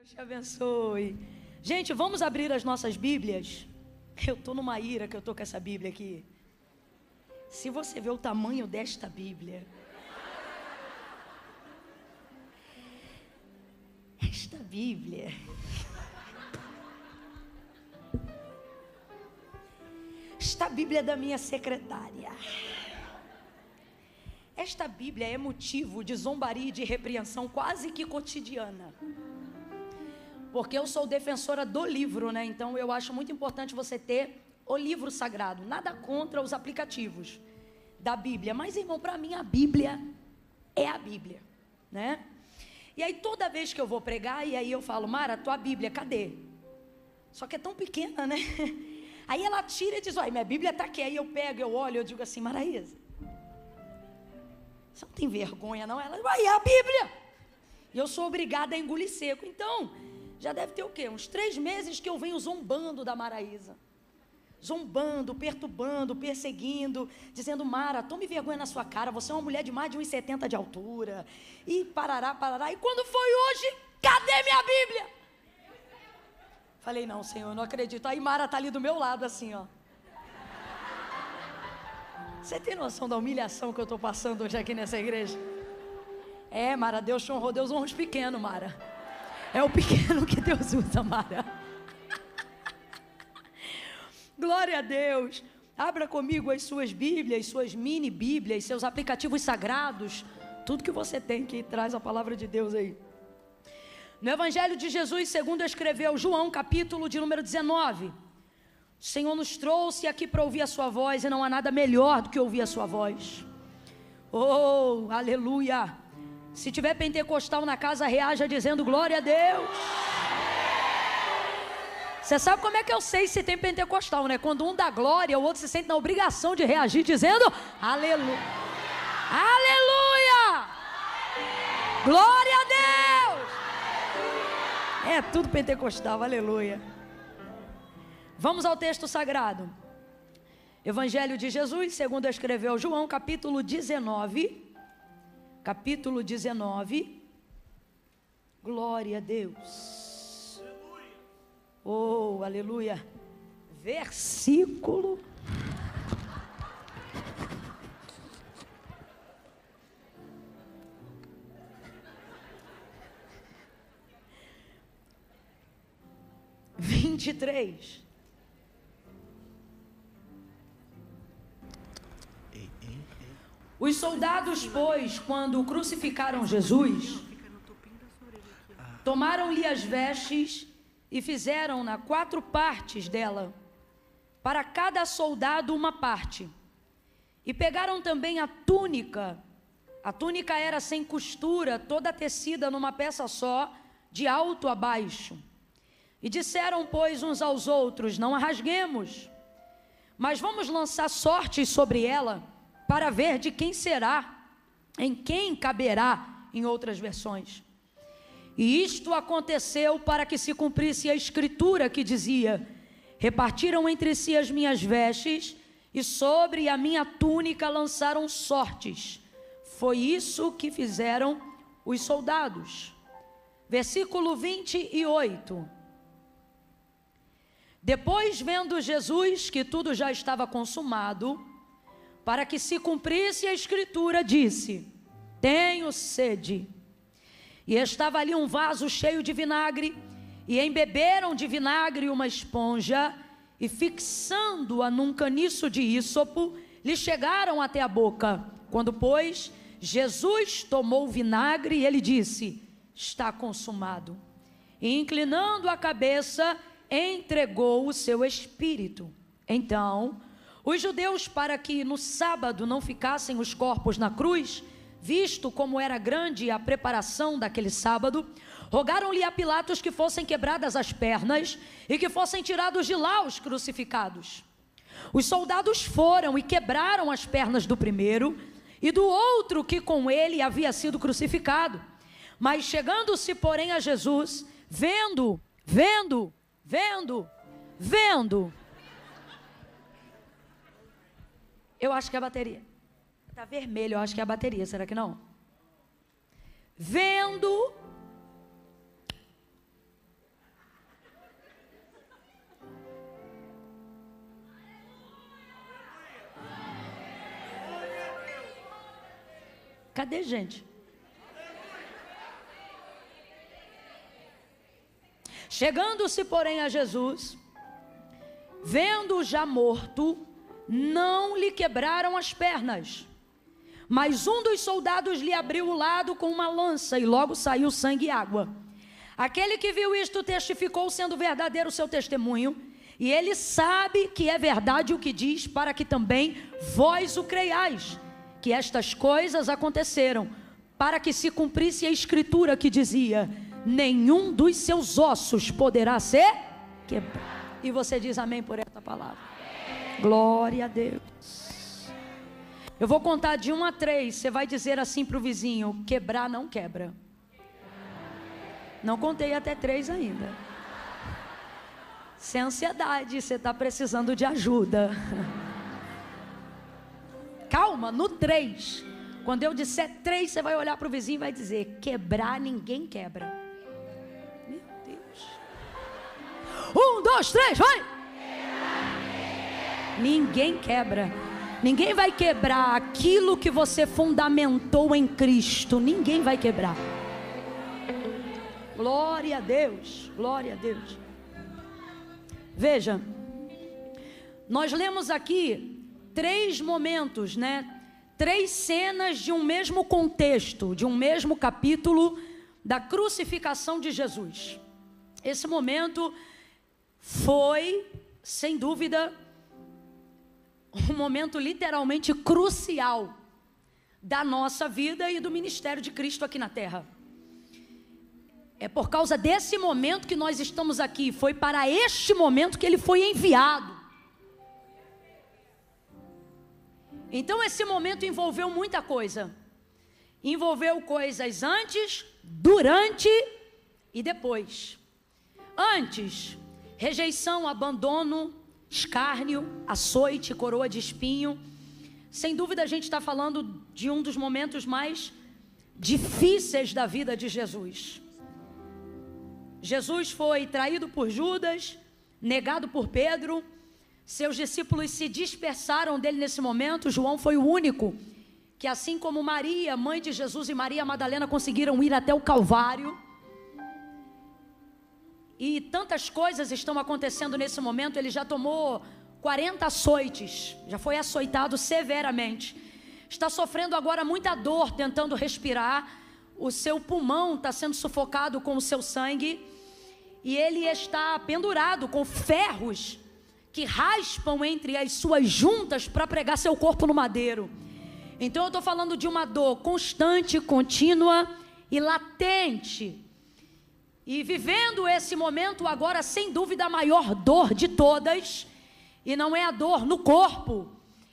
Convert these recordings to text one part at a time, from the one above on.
Deus te abençoe. Gente, vamos abrir as nossas Bíblias. Eu estou numa ira que eu estou com essa Bíblia aqui. Se você vê o tamanho desta Bíblia, esta Bíblia, esta Bíblia é da minha secretária. Esta Bíblia é motivo de zombaria e de repreensão quase que cotidiana. Porque eu sou defensora do livro, né? Então eu acho muito importante você ter o livro sagrado. Nada contra os aplicativos da Bíblia. Mas, irmão, para mim a Bíblia é a Bíblia, né? E aí toda vez que eu vou pregar, e aí eu falo, Mara, tua Bíblia, cadê? Só que é tão pequena, né? Aí ela tira e diz, olha, minha Bíblia está aqui. Aí eu pego, eu olho, eu digo assim, Maraísa, você não tem vergonha não? Ela, vai, é a Bíblia. E eu sou obrigada a engolir seco. Então, já deve ter o quê? Uns 3 meses que eu venho zombando da Maraísa. Zombando, perturbando, perseguindo, dizendo, Mara, tome vergonha na sua cara, você é uma mulher de mais de 1,70 m de altura. E parará, parará. E quando foi hoje, cadê minha Bíblia? Falei, não, Senhor, eu não acredito. Aí Mara está ali do meu lado assim, ó. Você tem noção da humilhação que eu estou passando hoje aqui nessa igreja? É, Mara, Deus te honrou, Deus honra os pequenos, Mara. É o pequeno que Deus usa, Mara. Glória a Deus. Abra comigo as suas Bíblias, suas mini Bíblias, seus aplicativos sagrados. Tudo que você tem que traz a palavra de Deus aí. No Evangelho de Jesus, segundo escreveu João, capítulo de número 19. O Senhor nos trouxe aqui para ouvir a sua voz, e não há nada melhor do que ouvir a sua voz. Oh, aleluia. Se tiver pentecostal na casa, reaja dizendo glória a Deus. Você sabe como é que eu sei se tem pentecostal, né? Quando um dá glória, o outro se sente na obrigação de reagir dizendo aleluia. Aleluia! Glória a Deus! É tudo pentecostal, aleluia. Vamos ao texto sagrado. Evangelho de Jesus, segundo escreveu João, capítulo 19. Capítulo 19. Glória a Deus. Oh, aleluia. Versículo 23. Os soldados, pois, quando crucificaram Jesus, tomaram-lhe as vestes e fizeram-na 4 partes dela, para cada soldado uma parte. E pegaram também a túnica era sem costura, toda tecida numa peça só, de alto a baixo. E disseram, pois, uns aos outros, não a rasguemos, mas vamos lançar sortes sobre ela, para ver de quem será, em quem caberá, em outras versões. E isto aconteceu para que se cumprisse a escritura que dizia, repartiram entre si as minhas vestes, e sobre a minha túnica lançaram sortes. Foi isso que fizeram os soldados. Versículo 28. Depois, vendo Jesus que tudo já estava consumado, para que se cumprisse a escritura, disse, tenho sede. E estava ali um vaso cheio de vinagre, e embeberam de vinagre uma esponja, e fixando-a num caniço de ísopo, lhe chegaram até a boca. Quando, pois, Jesus tomou o vinagre, ele disse, está consumado. E inclinando a cabeça, entregou o seu espírito. Então, os judeus, para que no sábado não ficassem os corpos na cruz, visto como era grande a preparação daquele sábado, rogaram-lhe a Pilatos que fossem quebradas as pernas e que fossem tirados de lá os crucificados. Os soldados foram e quebraram as pernas do primeiro e do outro que com ele havia sido crucificado. Mas chegando-se, porém, a Jesus, vendo. Eu acho que é a bateria. Está vermelho, eu acho que é a bateria, será que não? Vendo Cadê gente? Chegando-se, porém, a Jesus, vendo-o já morto, não lhe quebraram as pernas. Mas um dos soldados lhe abriu o lado com uma lança, e logo saiu sangue e água. Aquele que viu isto testificou, sendo verdadeiro o seu testemunho, e ele sabe que é verdade o que diz, para que também vós o creiais, que estas coisas aconteceram, para que se cumprisse a escritura que dizia: nenhum dos seus ossos poderá ser quebrado. E você diz amém por essa palavra? Amém. Glória a Deus. Eu vou contar de 1 a 3. Você vai dizer assim para o vizinho: quebrar não quebra. Não contei até 3 ainda. Sem ansiedade, você está precisando de ajuda. Calma, no 3. Quando eu disser 3, você vai olhar para o vizinho e vai dizer: quebrar ninguém quebra. Meu Deus. 1, 2, 3, vai! Ninguém quebra. Ninguém vai quebrar aquilo que você fundamentou em Cristo. Ninguém vai quebrar. Glória a Deus. Glória a Deus. Veja, nós lemos aqui 3 momentos, né? 3 cenas de um mesmo contexto, de um mesmo capítulo da crucificação de Jesus. Esse momento foi, sem dúvida, um momento literalmente crucial da nossa vida e do ministério de Cristo aqui na terra. É por causa desse momento que nós estamos aqui. Foi para este momento que ele foi enviado. Então esse momento envolveu muita coisa. Envolveu coisas antes, durante e depois. Antes, rejeição, abandono, escárnio, açoite, coroa de espinho. Sem dúvida a gente está falando de um dos momentos mais difíceis da vida de Jesus. Jesus foi traído por Judas, negado por Pedro. Seus discípulos se dispersaram dele nesse momento. João foi o único que, assim como Maria, mãe de Jesus, e Maria Madalena, conseguiram ir até o Calvário. E tantas coisas estão acontecendo nesse momento. Ele já tomou 40 açoites, já foi açoitado severamente. Está sofrendo agora muita dor tentando respirar. O seu pulmão está sendo sufocado com o seu sangue. E ele está pendurado com ferros que raspam entre as suas juntas para pregar seu corpo no madeiro. Então eu estou falando de uma dor constante, contínua e latente. E vivendo esse momento agora, sem dúvida, a maior dor de todas. E não é a dor no corpo,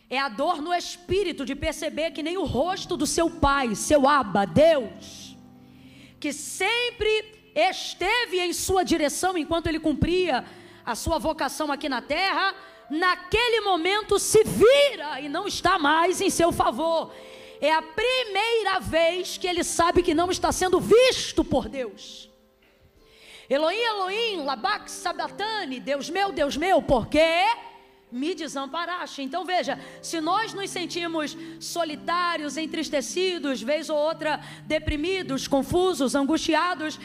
é a dor no espírito, de perceber que nem o rosto do seu pai, seu Abba, Deus, que sempre esteve em sua direção enquanto ele cumpria a sua vocação aqui na terra, naquele momento se vira e não está mais em seu favor. É a primeira vez que ele sabe que não está sendo visto por Deus. Elohim, Elohim, labak sabatani, Deus meu, por quê me desamparaste? Então veja, se nós nos sentimos solitários, entristecidos, vez ou outra deprimidos, confusos, angustiados,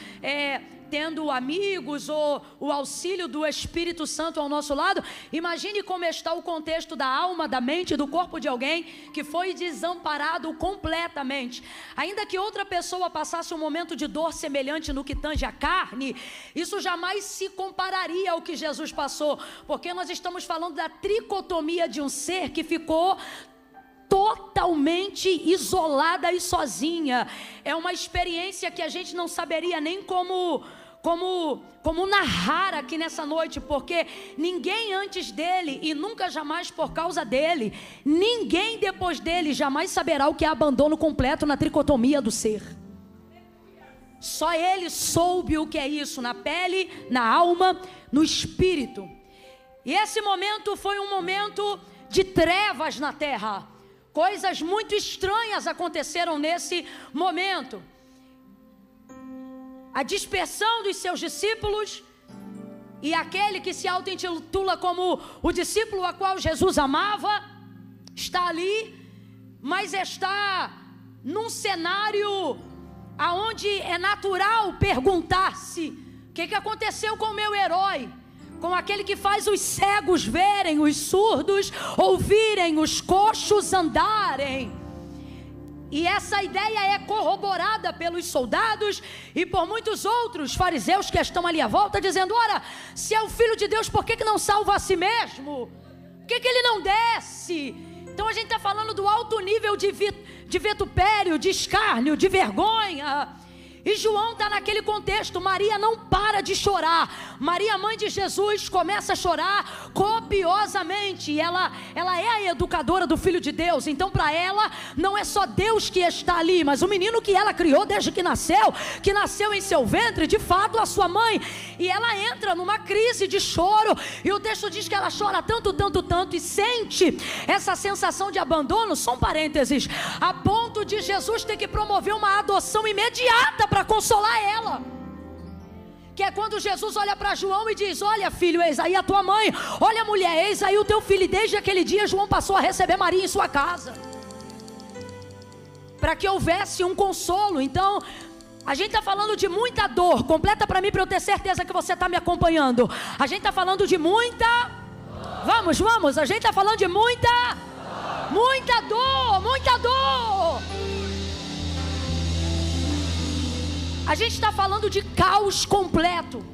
tendo amigos ou o auxílio do Espírito Santo ao nosso lado, imagine como está o contexto da alma, da mente, do corpo de alguém que foi desamparado completamente. Ainda que outra pessoa passasse um momento de dor semelhante no que tange a carne, isso jamais se compararia ao que Jesus passou, porque nós estamos falando da tricotomia de um ser que ficou totalmente isolada e sozinha. É uma experiência que a gente não saberia nem como narrar aqui nessa noite, porque ninguém antes dele e nunca jamais por causa dele, ninguém depois dele jamais saberá o que é abandono completo na tricotomia do ser. Só ele soube o que é isso, na pele, na alma, no espírito. E esse momento foi um momento de trevas na terra. Coisas muito estranhas aconteceram nesse momento. A dispersão dos seus discípulos, e aquele que se auto-intitula como o discípulo a qual Jesus amava, está ali, mas está num cenário aonde é natural perguntar-se: o que aconteceu com o meu herói? Com aquele que faz os cegos verem, os surdos ouvirem, os coxos andarem. E essa ideia é corroborada pelos soldados e por muitos outros fariseus que estão ali à volta, dizendo: ora, se é o Filho de Deus, por que não salva a si mesmo? Por que ele não desce? Então a gente está falando do alto nível de vitupério, de escárnio, de vergonha. E João está naquele contexto. Maria não para de chorar. Maria, mãe de Jesus, começa a chorar copiosamente. Ela é a educadora do Filho de Deus. Então para ela não é só Deus que está ali, mas o menino que ela criou desde que nasceu em seu ventre, de fato a sua mãe. E ela entra numa crise de choro. E o texto diz que ela chora tanto e sente essa sensação de abandono, só um parênteses, a ponto de Jesus ter que promover uma adoção imediata para consolar ela. Que é quando Jesus olha para João e diz: olha, filho, eis aí a tua mãe, olha, mulher, eis aí o teu filho. E desde aquele dia João passou a receber Maria em sua casa, para que houvesse um consolo. Então a gente está falando de muita dor. Completa para mim, para eu ter certeza que você está me acompanhando. A gente está falando de muita... Vamos, a gente está falando de muita dor. A gente está falando de caos completo.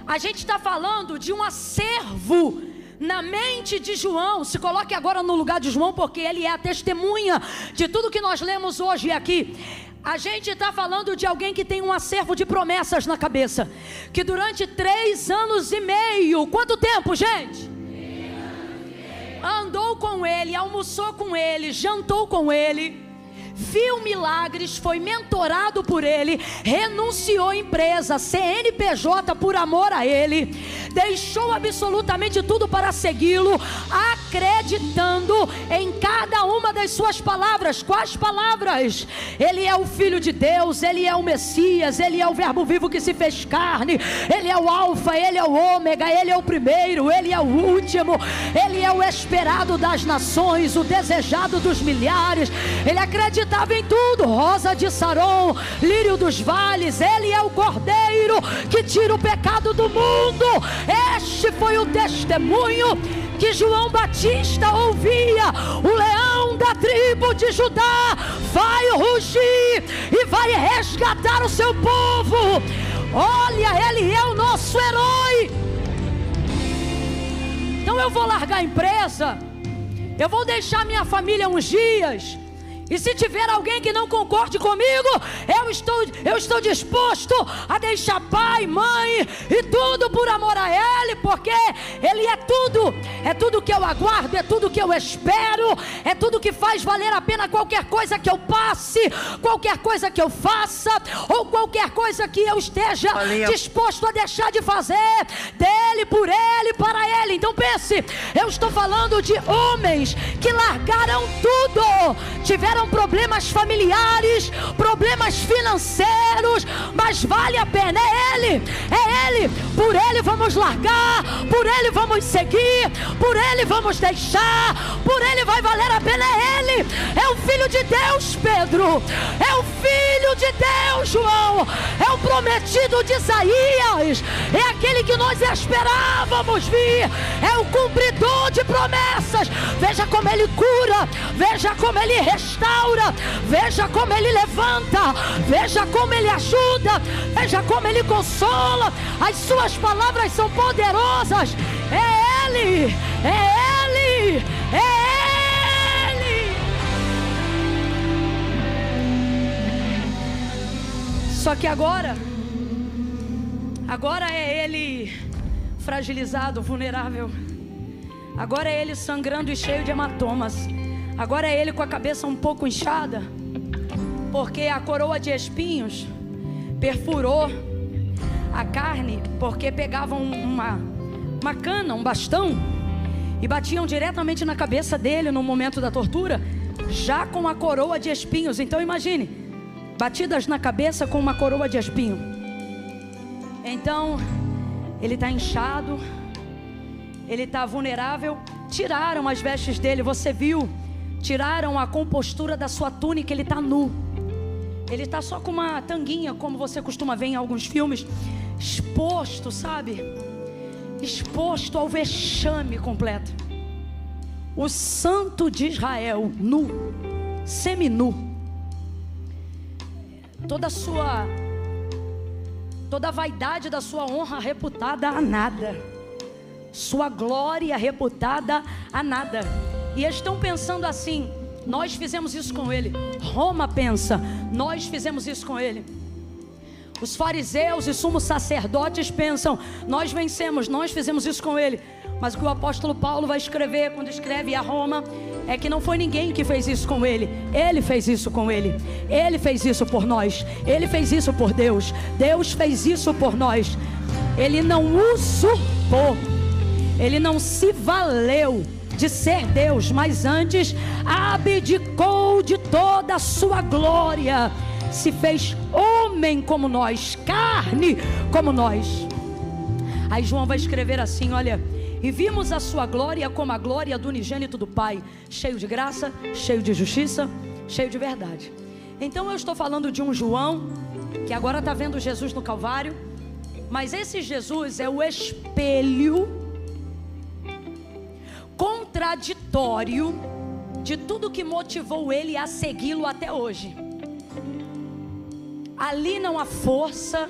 A gente está falando de um acervo na mente de João. Se coloque agora no lugar de João, porque ele é a testemunha de tudo que nós lemos hoje aqui. A gente está falando de alguém que tem um acervo de promessas na cabeça, que durante 3 anos e meio, quanto tempo, gente? Andou com ele, almoçou com ele, jantou com ele, viu milagres, foi mentorado por ele, renunciou à empresa, CNPJ por amor a ele, deixou absolutamente tudo para segui-lo, acreditando em cada uma das suas palavras. Quais palavras? Ele é o Filho de Deus, ele é o Messias, ele é o Verbo vivo que se fez carne, ele é o Alfa, ele é o Ômega, ele é o primeiro, ele é o último, ele é o esperado das nações, o desejado dos milhares. Ele acreditava em tudo. Rosa de Saron, lírio dos vales, ele é o Cordeiro que tira o pecado do mundo. Este foi o testemunho que João Batista ouvia. O leão da tribo de Judá vai rugir e vai resgatar o seu povo. Olha, ele é o nosso herói. Então eu vou largar a empresa, eu vou deixar minha família uns dias, e se tiver alguém que não concorde comigo, eu estou disposto a deixar pai, mãe e tudo por amor a ele, porque ele é tudo que eu aguardo, é tudo que eu espero, é tudo que faz valer a pena qualquer coisa que eu passe, qualquer coisa que eu faça, ou qualquer coisa que eu esteja disposto a deixar de fazer, dele, por ele, para ele. Então pense, eu estou falando de homens que largaram tudo, tiveram problemas familiares, problemas financeiros, mas vale a pena. É ele, por ele vamos largar, por ele vamos seguir, por ele vamos deixar, por ele vai valer a pena. É ele, é o Filho de Deus, Pedro, é o Filho de Deus, João, é o prometido de Isaías, é aquele que nós esperávamos vir, é o cumpridor de promessas. Veja como ele cura, veja como ele restaura, veja como ele levanta, veja como ele ajuda, veja como ele consola. As suas palavras são poderosas. É ele, é ele, é ele. Só que agora é ele fragilizado, vulnerável. Agora é ele sangrando e cheio de hematomas. Agora é ele com a cabeça um pouco inchada, porque a coroa de espinhos perfurou a carne, porque pegavam uma cana, um bastão, e batiam diretamente na cabeça dele no momento da tortura, já com a coroa de espinhos. Então imagine, batidas na cabeça com uma coroa de espinho. Então ele está inchado, ele está vulnerável. Tiraram as vestes dele, você viu? Tiraram a compostura da sua túnica, ele está nu. Ele está só com uma tanguinha, como você costuma ver em alguns filmes, exposto, sabe? Exposto ao vexame completo. O santo de Israel, nu, seminu. Toda a vaidade da sua honra reputada a nada. Sua glória reputada a nada. E estão pensando assim: nós fizemos isso com ele. Roma pensa: nós fizemos isso com ele. Os fariseus e sumos sacerdotes pensam: nós vencemos, nós fizemos isso com ele. Mas o que o apóstolo Paulo vai escrever quando escreve a Roma é que não foi ninguém que fez isso com ele. Ele fez isso com ele. Ele fez isso por nós. Ele fez isso por Deus. Deus fez isso por nós. Ele não usurpou. Ele não se valeu de ser Deus, mas antes abdicou de toda a sua glória. Se fez homem como nós, carne como nós. Aí João vai escrever assim: olha, e vimos a sua glória como a glória do unigênito do Pai, cheio de graça, cheio de justiça, cheio de verdade. Então eu estou falando de um João que agora está vendo Jesus no Calvário, mas esse Jesus é o espelho contraditório de tudo que motivou ele a segui-lo até hoje. Ali não há força,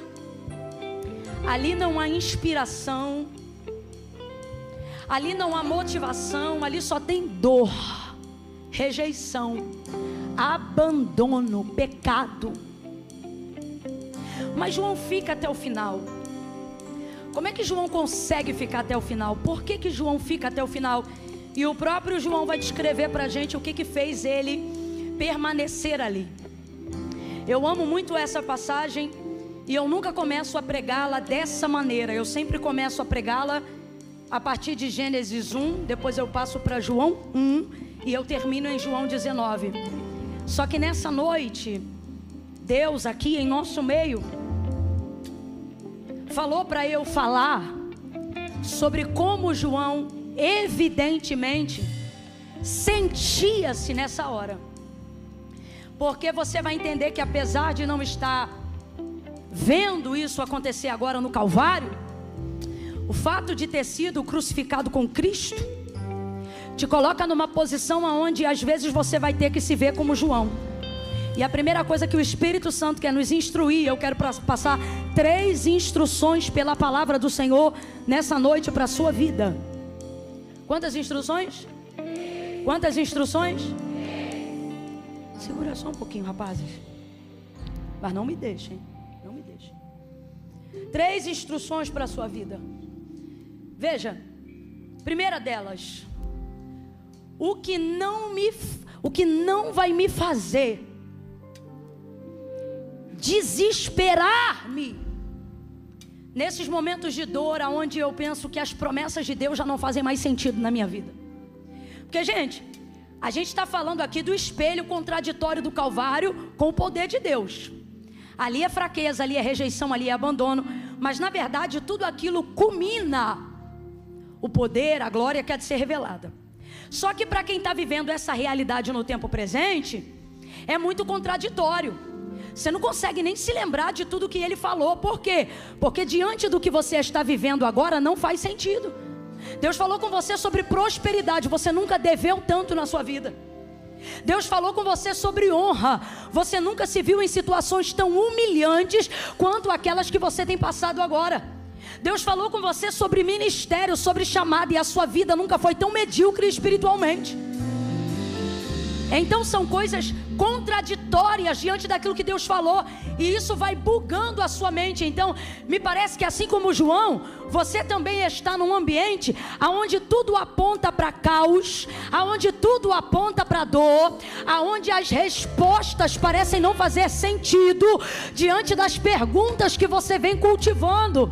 ali não há inspiração, ali não há motivação, ali só tem dor, rejeição, abandono, pecado. Mas João fica até o final. Como é que João consegue ficar até o final? Por que João fica até o final? E o próprio João vai descrever para a gente o que fez ele permanecer ali. Eu amo muito essa passagem e eu nunca começo a pregá-la dessa maneira. Eu sempre começo a pregá-la a partir de Gênesis 1, depois eu passo para João 1 e eu termino em João 19. Só que nessa noite, Deus aqui em nosso meio falou para eu falar sobre como João evidentemente sentia-se nessa hora. Porque você vai entender que apesar de não estar vendo isso acontecer agora no Calvário, o fato de ter sido crucificado com Cristo te coloca numa posição onde às vezes você vai ter que se ver como João. E a primeira coisa que o Espírito Santo quer nos instruir, eu quero passar 3 instruções pela palavra do Senhor nessa noite para a sua vida. Quantas instruções? Quantas instruções? Segura só um pouquinho, rapazes. Mas não me deixem, não me deixem. 3 instruções para a sua vida. Veja, primeira delas: o que não vai me fazer desesperar-me nesses momentos de dor, aonde eu penso que as promessas de Deus já não fazem mais sentido na minha vida. Porque, gente, a gente está falando aqui do espelho contraditório do Calvário com o poder de Deus. Ali é fraqueza, ali é rejeição, ali é abandono, mas na verdade tudo aquilo culmina o poder, a glória que há de ser revelada. Só que para quem está vivendo essa realidade no tempo presente, é muito contraditório. Você não consegue nem se lembrar de tudo que ele falou. Por quê? Porque diante do que você está vivendo agora não faz sentido. Deus falou com você sobre prosperidade, você nunca deveu tanto na sua vida. Deus falou com você sobre honra, você nunca se viu em situações tão humilhantes quanto aquelas que você tem passado agora. Deus falou com você sobre ministério, sobre chamado, e a sua vida nunca foi tão medíocre espiritualmente. Então são coisas contraditórias diante daquilo que Deus falou, e isso vai bugando a sua mente. Então me parece que assim como João, você também está num ambiente aonde tudo aponta para caos, aonde tudo aponta para dor, aonde as respostas parecem não fazer sentido diante das perguntas que você vem cultivando.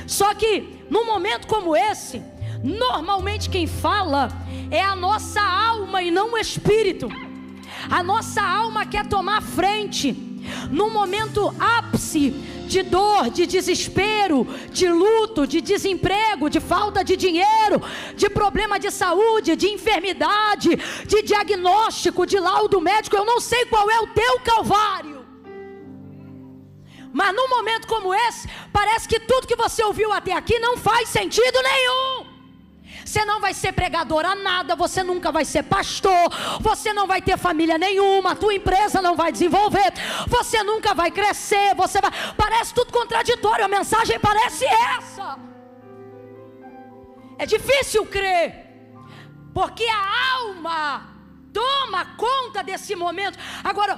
Só que num momento como esse, normalmente quem fala é a nossa alma e não o espírito. A nossa alma quer tomar frente num momento ápice de dor, de desespero, de luto, de desemprego, de falta de dinheiro, de problema de saúde, de enfermidade, de diagnóstico, de laudo médico. Eu não sei qual é o teu calvário, Mas num momento como esse, parece que tudo que você ouviu até aqui não faz sentido nenhum. Você não vai ser pregador a nada, você nunca vai ser pastor, você não vai ter família nenhuma, a tua empresa não vai desenvolver, você nunca vai crescer, parece tudo contraditório, a mensagem parece essa. É difícil crer, porque a alma toma conta desse momento. Agora,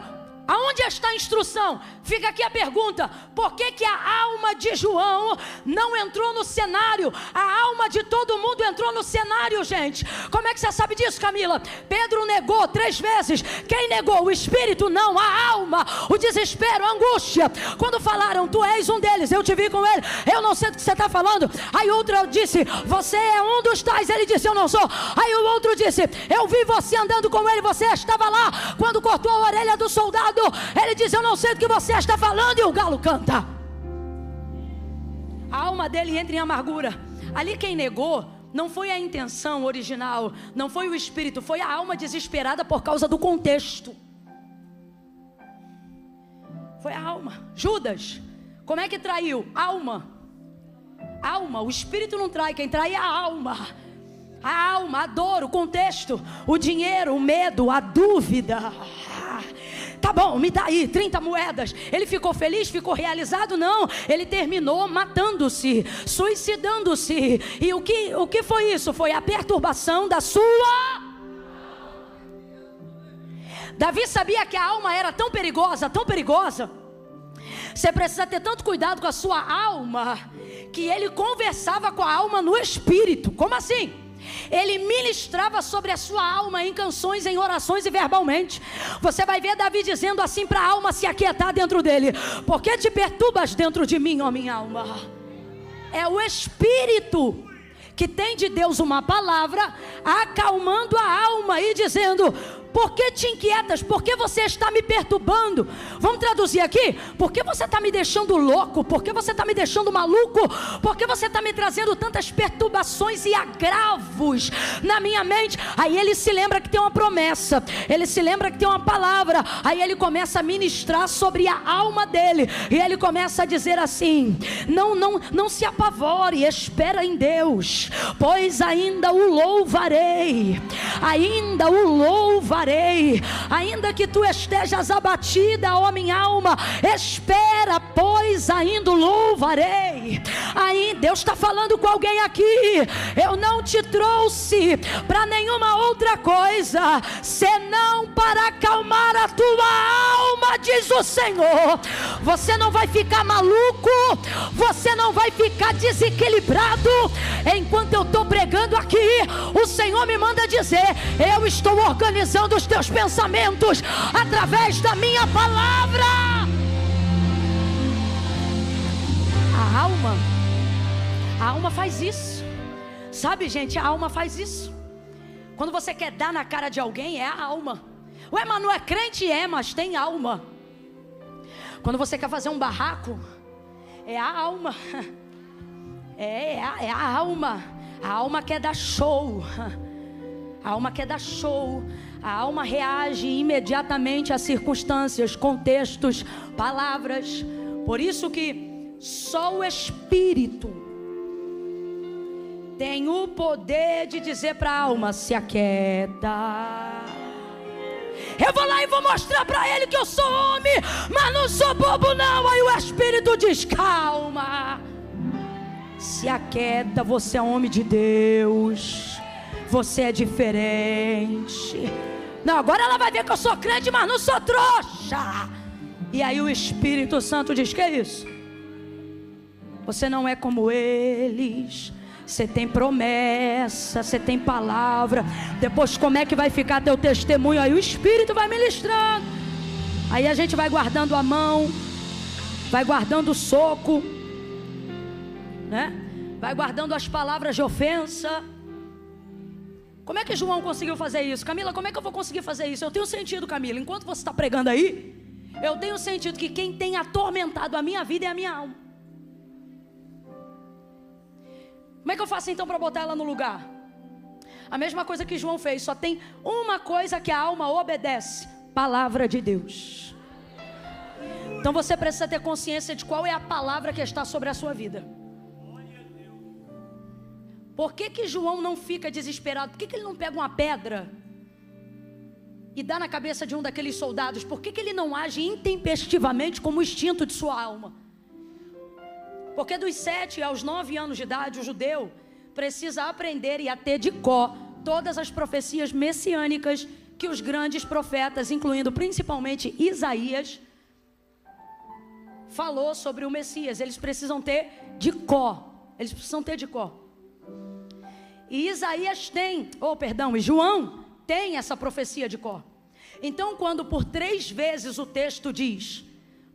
aonde está a instrução? Fica aqui a pergunta: por que a alma de João não entrou no cenário? A alma de todo mundo entrou no cenário, gente. Como é que você sabe disso, Camila? Pedro negou 3 vezes. Quem negou? O espírito? Não, a alma, o desespero, a angústia. Quando falaram, tu és um deles, eu te vi com ele, eu não sei do que você está falando. Aí outro disse, você é um dos tais. Ele disse, eu não sou. Aí o outro disse, eu vi você andando com ele, você estava lá quando cortou a orelha do soldado. Ele diz, eu não sei do que você está falando. E o galo canta. A alma dele entra em amargura. Ali quem negou não foi a intenção original, não foi o espírito, foi a alma desesperada por causa do contexto. Foi a alma. Judas, como é que traiu? Alma. Alma, o espírito não trai, quem trai é a alma. A alma, a dor, o contexto, o dinheiro, o medo, a dúvida. Tá bom, me dá aí 30 moedas. Ele ficou feliz, ficou realizado? Não, ele terminou matando-se, suicidando-se. E o que foi isso? Foi a perturbação da sua... Davi sabia que a alma era tão perigosa, tão perigosa. Você precisa ter tanto cuidado com a sua alma, que ele conversava com a alma no espírito. Como assim? Ele ministrava sobre a sua alma em canções, em orações e verbalmente. Você vai ver Davi dizendo assim para a alma se aquietar dentro dele: por que te perturbas dentro de mim, ó minha alma? É o espírito que tem de Deus uma palavra acalmando a alma e dizendo: por que te inquietas? Por que você está me perturbando? Vamos traduzir aqui: por que você está me deixando louco? Por que você está me deixando maluco? Por que você está me trazendo tantas perturbações e agravos na minha mente? Aí ele se lembra que tem uma promessa, ele se lembra que tem uma palavra. Aí ele começa a ministrar sobre a alma dele, e ele começa a dizer assim: não se apavore, espera em Deus, pois ainda o louvarei, ainda o louvarei. Ainda que tu estejas abatida, ó minha alma, espera, pois ainda o louvarei. Aí Deus está falando com alguém aqui: eu não te trouxe para nenhuma outra coisa senão para acalmar a tua alma, diz o Senhor. Você não vai ficar maluco, você não vai ficar desequilibrado. Enquanto eu estou pregando aqui, o Senhor me manda dizer: eu estou organizando os teus pensamentos através da minha palavra. A alma faz isso. Sabe, gente, a alma faz isso. Quando você quer dar na cara de alguém, é a alma. Ué, mas não é crente? É, mas tem alma. Quando você quer fazer um barraco, é a alma. É a alma. A alma quer dar show. A alma quer dar show. A alma reage imediatamente a circunstâncias, contextos, palavras. Por isso que só o Espírito tem o poder de dizer para a alma: se aquieta. Eu vou lá e vou mostrar para ele que eu sou homem, mas não sou bobo não. Aí o Espírito diz: calma, se aquieta, você é homem de Deus, você é diferente. Não, agora ela vai ver que eu sou crente, mas não sou trouxa. E aí o Espírito Santo diz: que é isso? Você não é como eles. Você tem promessa, você tem palavra. Depois como é que vai ficar teu testemunho? Aí o Espírito vai ministrando. Aí a gente vai guardando a mão, vai guardando o soco, né? Vai guardando as palavras de ofensa. Como é que João conseguiu fazer isso? Camila, como é que eu vou conseguir fazer isso? Eu tenho sentido, Camila, enquanto você está pregando aí, eu tenho sentido que quem tem atormentado a minha vida é a minha alma. Como é que eu faço então para botar ela no lugar? A mesma coisa que João fez, só tem uma coisa que a alma obedece: palavra de Deus. Então você precisa ter consciência de qual é a palavra que está sobre a sua vida. Por que João não fica desesperado? Por que ele não pega uma pedra e dá na cabeça de um daqueles soldados? Por que ele não age intempestivamente como o instinto de sua alma? Porque dos 7 aos 9 anos de idade, o judeu precisa aprender e a ter de cor todas as profecias messiânicas que os grandes profetas, incluindo principalmente Isaías, falou sobre o Messias. Eles precisam ter de cor. Eles precisam ter de cor. E Isaías tem, e João tem essa profecia de cor. Então, quando por 3 vezes o texto diz: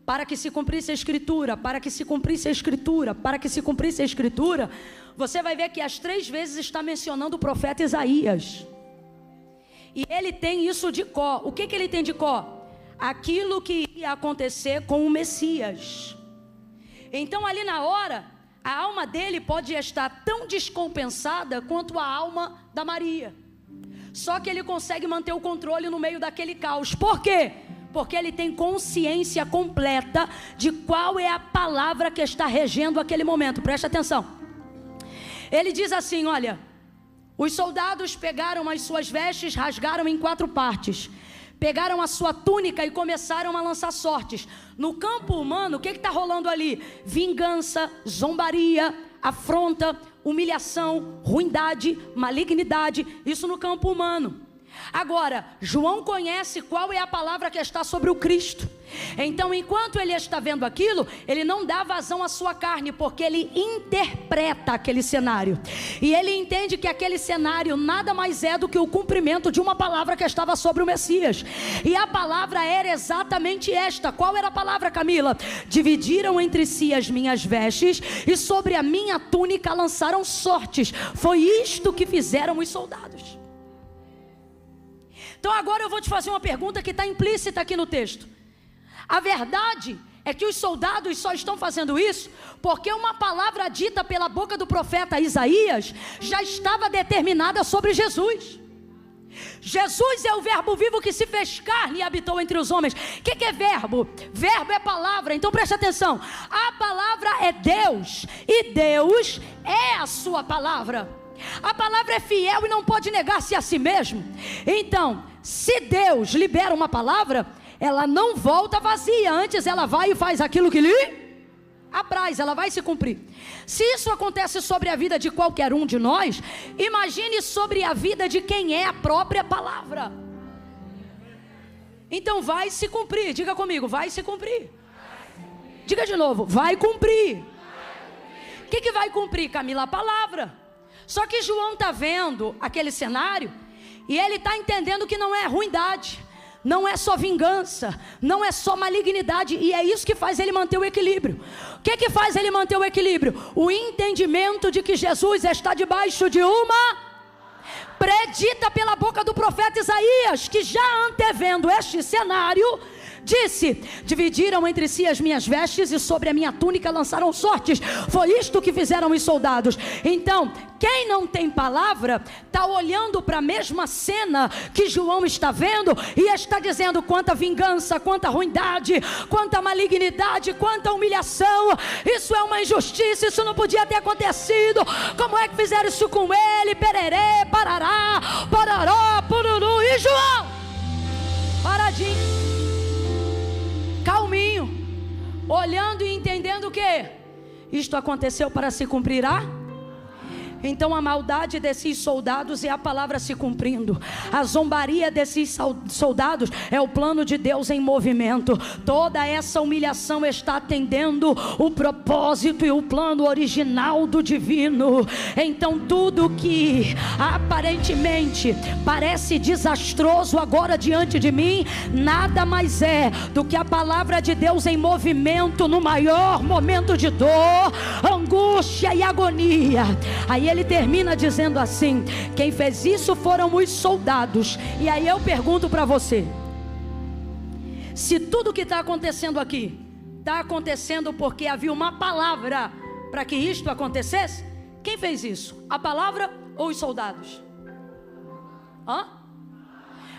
para que se cumprisse a escritura, para que se cumprisse a escritura, para que se cumprisse a escritura, você vai ver que as 3 vezes está mencionando o profeta Isaías. E ele tem isso de cor. O que ele tem de cor? Aquilo que ia acontecer com o Messias. Então ali na hora, a alma dele pode estar tão descompensada quanto a alma da Maria. Só que ele consegue manter o controle no meio daquele caos. Por quê? Porque ele tem consciência completa de qual é a palavra que está regendo aquele momento. Preste atenção. Ele diz assim, olha: os soldados pegaram as suas vestes, rasgaram em 4 partes. Pegaram a sua túnica e começaram a lançar sortes. No campo humano, o que está rolando ali? Vingança, zombaria, afronta, humilhação, ruindade, malignidade. Isso no campo humano. Agora, João conhece qual é a palavra que está sobre o Cristo. Então, enquanto ele está vendo aquilo, ele não dá vazão à sua carne, porque ele interpreta aquele cenário. E ele entende que aquele cenário nada mais é do que o cumprimento de uma palavra que estava sobre o Messias. E a palavra era exatamente esta. Qual era a palavra, Camila? Dividiram entre si as minhas vestes e sobre a minha túnica lançaram sortes. Foi isto que fizeram os soldados. Então agora eu vou te fazer uma pergunta que está implícita aqui no texto. A verdade é que os soldados só estão fazendo isso porque uma palavra dita pela boca do profeta Isaías já estava determinada sobre Jesus. Jesus é o verbo vivo que se fez carne e habitou entre os homens. O que é verbo? Verbo é palavra. Então preste atenção. A palavra é Deus e Deus é a sua palavra. A palavra é fiel e não pode negar-se a si mesmo. Então, se Deus libera uma palavra, ela não volta vazia. Antes ela vai e faz aquilo que lhe apraz, ela vai se cumprir. Se isso acontece sobre a vida de qualquer um de nós, imagine sobre a vida de quem é a própria palavra. Então vai se cumprir. Diga comigo, vai se cumprir. Diga de novo, vai cumprir. O que vai cumprir, Camila? A palavra. Só que João está vendo aquele cenário e ele está entendendo que não é ruindade, não é só vingança, não é só malignidade. E é isso que faz ele manter o equilíbrio. O que faz ele manter o equilíbrio? O entendimento de que Jesus está debaixo de uma predita pela boca do profeta Isaías, que já antevendo este cenário disse: dividiram entre si as minhas vestes e sobre a minha túnica lançaram sortes. Foi isto que fizeram os soldados. Então, quem não tem palavra está olhando para a mesma cena que João está vendo e está dizendo: quanta vingança, quanta ruindade, quanta malignidade, quanta humilhação. Isso é uma injustiça, isso não podia ter acontecido. Como é que fizeram isso com ele? Pererê, parará, pororó, pururu. E João paradinho, calminho, olhando e entendendo o que? Isto aconteceu para se cumprir Então a maldade desses soldados é a palavra se cumprindo. A zombaria desses soldados é o plano de Deus em movimento. Toda essa humilhação está atendendo o propósito e o plano original do divino. Então tudo que aparentemente parece desastroso agora diante de mim, nada mais é do que a palavra de Deus em movimento no maior momento de dor, angústia e agonia. Aí ele termina dizendo assim: quem fez isso foram os soldados. E aí eu pergunto para você: se tudo que está acontecendo aqui está acontecendo porque havia uma palavra para que isto acontecesse, quem fez isso? A palavra ou os soldados?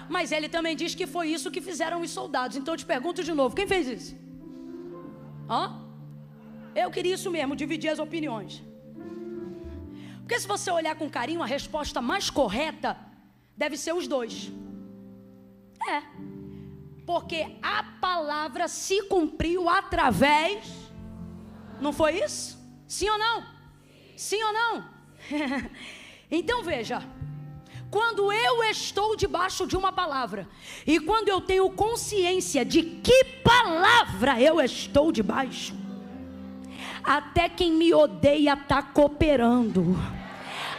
Mas ele também diz que foi isso que fizeram os soldados. Então eu te pergunto de novo: quem fez isso? Eu queria isso mesmo, dividir as opiniões. Porque se você olhar com carinho, a resposta mais correta deve ser os dois. Porque a palavra se cumpriu através... Não foi isso? Sim ou não? Sim ou não? Então veja, quando eu estou debaixo de uma palavra, e quando eu tenho consciência de que palavra eu estou debaixo, até quem me odeia está cooperando,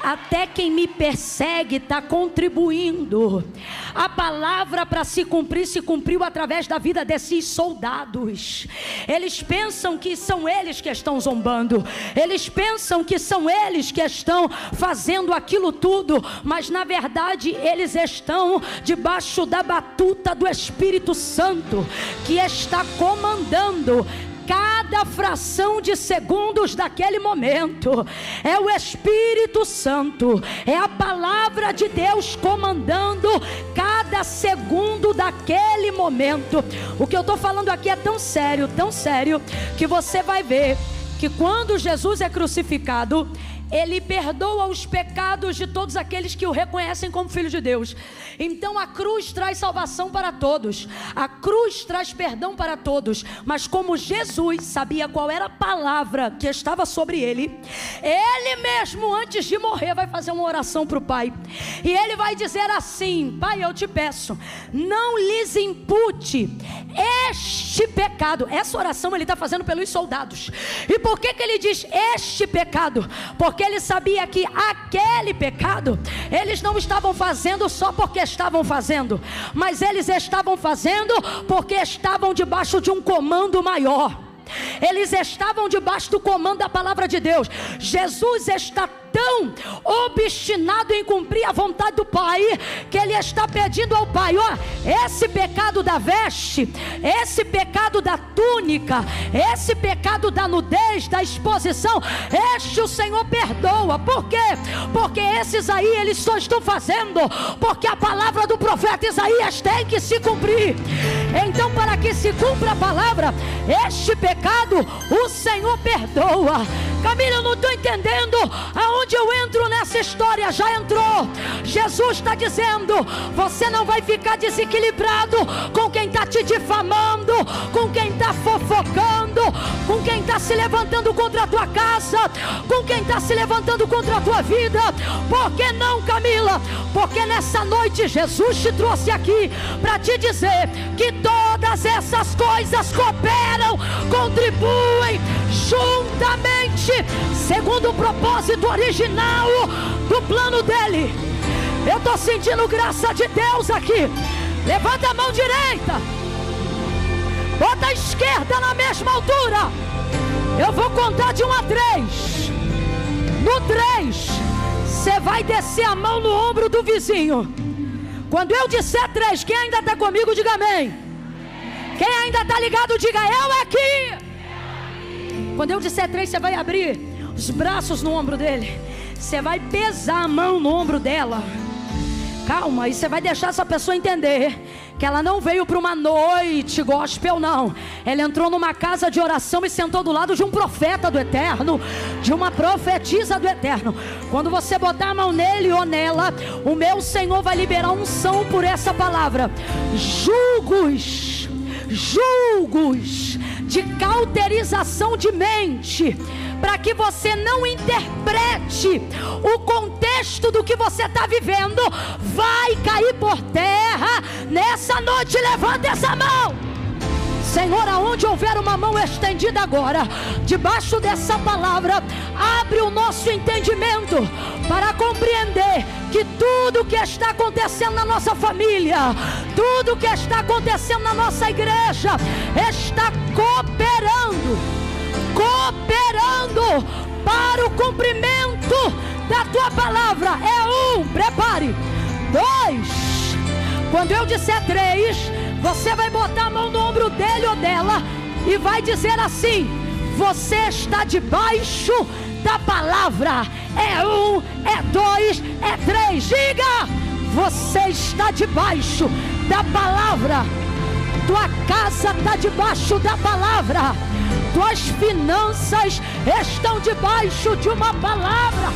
até quem me persegue está contribuindo. A palavra para se cumprir, se cumpriu através da vida desses soldados. Eles pensam que são eles que estão zombando, eles pensam que são eles que estão fazendo aquilo tudo, mas na verdade eles estão debaixo da batuta do Espírito Santo, que está comandando cada fração de segundos daquele momento. É o Espírito Santo, é a palavra de Deus comandando cada segundo daquele momento. O que eu estou falando aqui é tão sério, que você vai ver que quando Jesus é crucificado, Ele perdoa os pecados de todos aqueles que o reconhecem como Filho de Deus. Então a cruz traz salvação para todos, a cruz traz perdão para todos. Mas como Jesus sabia qual era a palavra que estava sobre ele, ele mesmo antes de morrer vai fazer uma oração para o Pai, e ele vai dizer assim: Pai, eu te peço, não lhes impute este pecado. Essa oração ele está fazendo pelos soldados. E por que ele diz este pecado? Porque ele sabia que aquele pecado eles não estavam fazendo só porque estavam fazendo, mas eles estavam fazendo porque estavam debaixo de um comando maior. Eles estavam debaixo do comando da palavra de Deus. Jesus está tão obstinado em cumprir a vontade do Pai, que ele está pedindo ao Pai: ó, esse pecado da veste, esse pecado da túnica, esse pecado da nudez, da exposição, este o Senhor perdoa. Por quê? Porque esses aí eles só estão fazendo porque a palavra do profeta Isaías tem que se cumprir. Então, para que se cumpra a palavra, este pecado o Senhor perdoa. Camila, eu não estou entendendo aonde eu entro nessa história. Já entrou. Jesus está dizendo: você não vai ficar desequilibrado com quem está te difamando, com quem está fofocando, com quem está se levantando contra a tua casa, com quem está se levantando contra a tua vida. Por que não, Camila? Porque nessa noite Jesus te trouxe aqui para te dizer que todas essas coisas cooperam, contribuem juntamente, segundo o propósito original do plano dele. Eu estou sentindo graça de Deus aqui. Levanta a mão direita, bota a esquerda na mesma altura. Eu vou contar de 1 a 3. No 3, você vai descer a mão no ombro do vizinho. Quando eu disser 3, quem ainda está comigo, diga amém. Quem ainda está ligado, diga eu aqui. Quando eu disser 3, você vai abrir os braços no ombro dele. Você vai pesar a mão no ombro dela. Calma, e você vai deixar essa pessoa entender que ela não veio para uma noite gospel, não. Ela entrou numa casa de oração e sentou do lado de um profeta do Eterno, de uma profetisa do Eterno. Quando você botar a mão nele ou nela, o meu Senhor vai liberar unção por essa palavra. Julgos de cauterização de mente, para que você não interprete o contexto do que você está vivendo, vai cair por terra nessa noite. Levanta essa mão, Senhor. Aonde houver uma mão estendida agora, debaixo dessa palavra, abre o nosso entendimento para compreender que tudo que está acontecendo na nossa família, tudo que está acontecendo na nossa igreja, está cooperando para o cumprimento da tua palavra. É 1, prepare. 2, quando eu disser 3, você vai botar a mão no ombro dele ou dela e vai dizer assim: você está debaixo da palavra. É 1, é 2, é 3. Diga: você está debaixo da palavra. Tua casa está debaixo da palavra. Tuas finanças estão debaixo de uma palavra.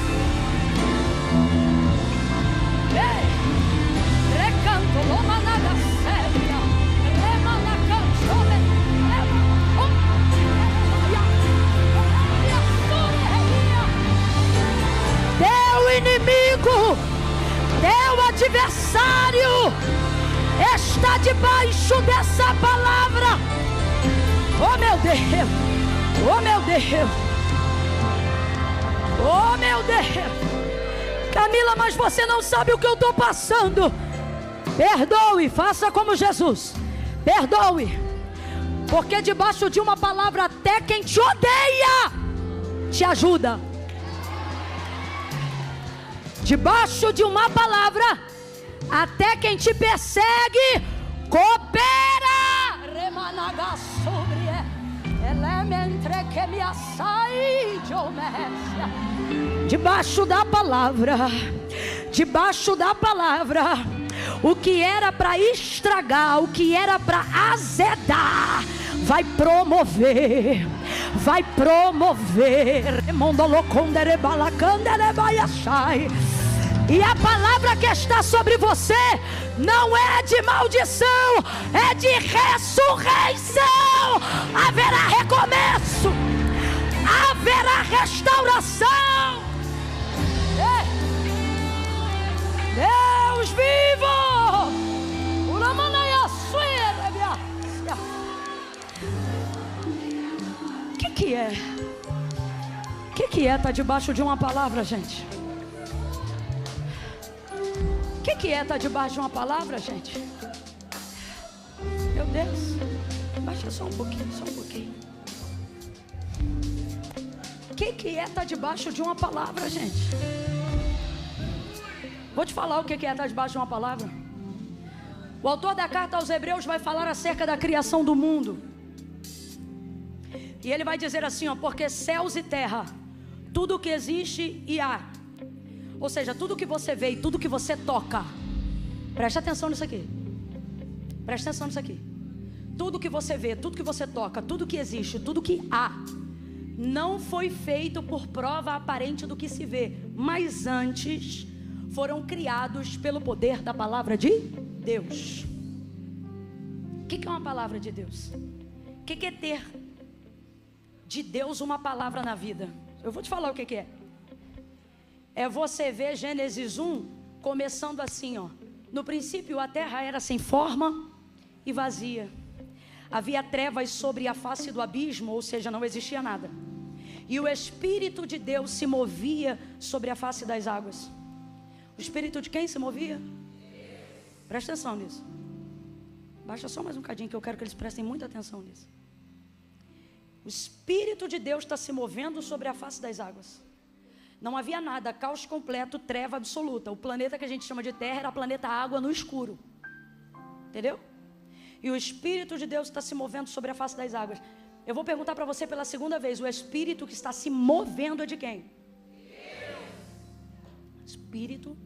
Recanto, lomanaga séria, remanaca, teu inimigo, teu adversário está debaixo dessa palavra. Oh meu Deus, oh meu Deus, oh meu Deus. Camila, mas você não sabe o que eu estou passando. Perdoe, faça como Jesus. Perdoe, porque debaixo de uma palavra até quem te odeia te ajuda. Debaixo de uma palavra até quem te persegue coopera. Remanaga sobre elementre que me açai de omésia. Debaixo da palavra, debaixo da palavra, o que era para estragar, o que era para azedar, vai promover, vai promover. E a palavra que está sobre você não é de maldição, é de ressurreição. Haverá recomeço, haverá restauração. Deus vivo. O que é? O que é estar debaixo de uma palavra, gente? O que é estar debaixo de uma palavra, gente? Meu Deus. Baixa só um pouquinho, só um pouquinho. O que é estar debaixo de uma palavra, gente? Vou te falar o que é estar debaixo de uma palavra. O autor da carta aos Hebreus vai falar acerca da criação do mundo. E ele vai dizer assim, ó: porque céus e terra, tudo que existe e há, ou seja, tudo que você vê e tudo que você toca, preste atenção nisso aqui, preste atenção nisso aqui. Tudo que você vê, tudo que você toca, tudo que existe, tudo que há, não foi feito por prova aparente do que se vê, mas antes foram criados pelo poder da palavra de Deus. O que é uma palavra de Deus? O que é ter de Deus uma palavra na vida? Eu vou te falar o que é. É você ver Gênesis 1 começando assim, ó: no princípio a terra era sem forma e vazia, havia trevas sobre a face do abismo, ou seja, não existia nada, e o Espírito de Deus se movia sobre a face das águas. O Espírito de quem se movia? Presta atenção nisso. Baixa só mais um cadinho que eu quero que eles prestem muita atenção nisso. O Espírito de Deus está se movendo sobre a face das águas. Não havia nada, caos completo, treva absoluta. O planeta que a gente chama de Terra era planeta água no escuro. Entendeu? E o Espírito de Deus está se movendo sobre a face das águas. Eu vou perguntar para você pela segunda vez: o Espírito que está se movendo é de quem? Espírito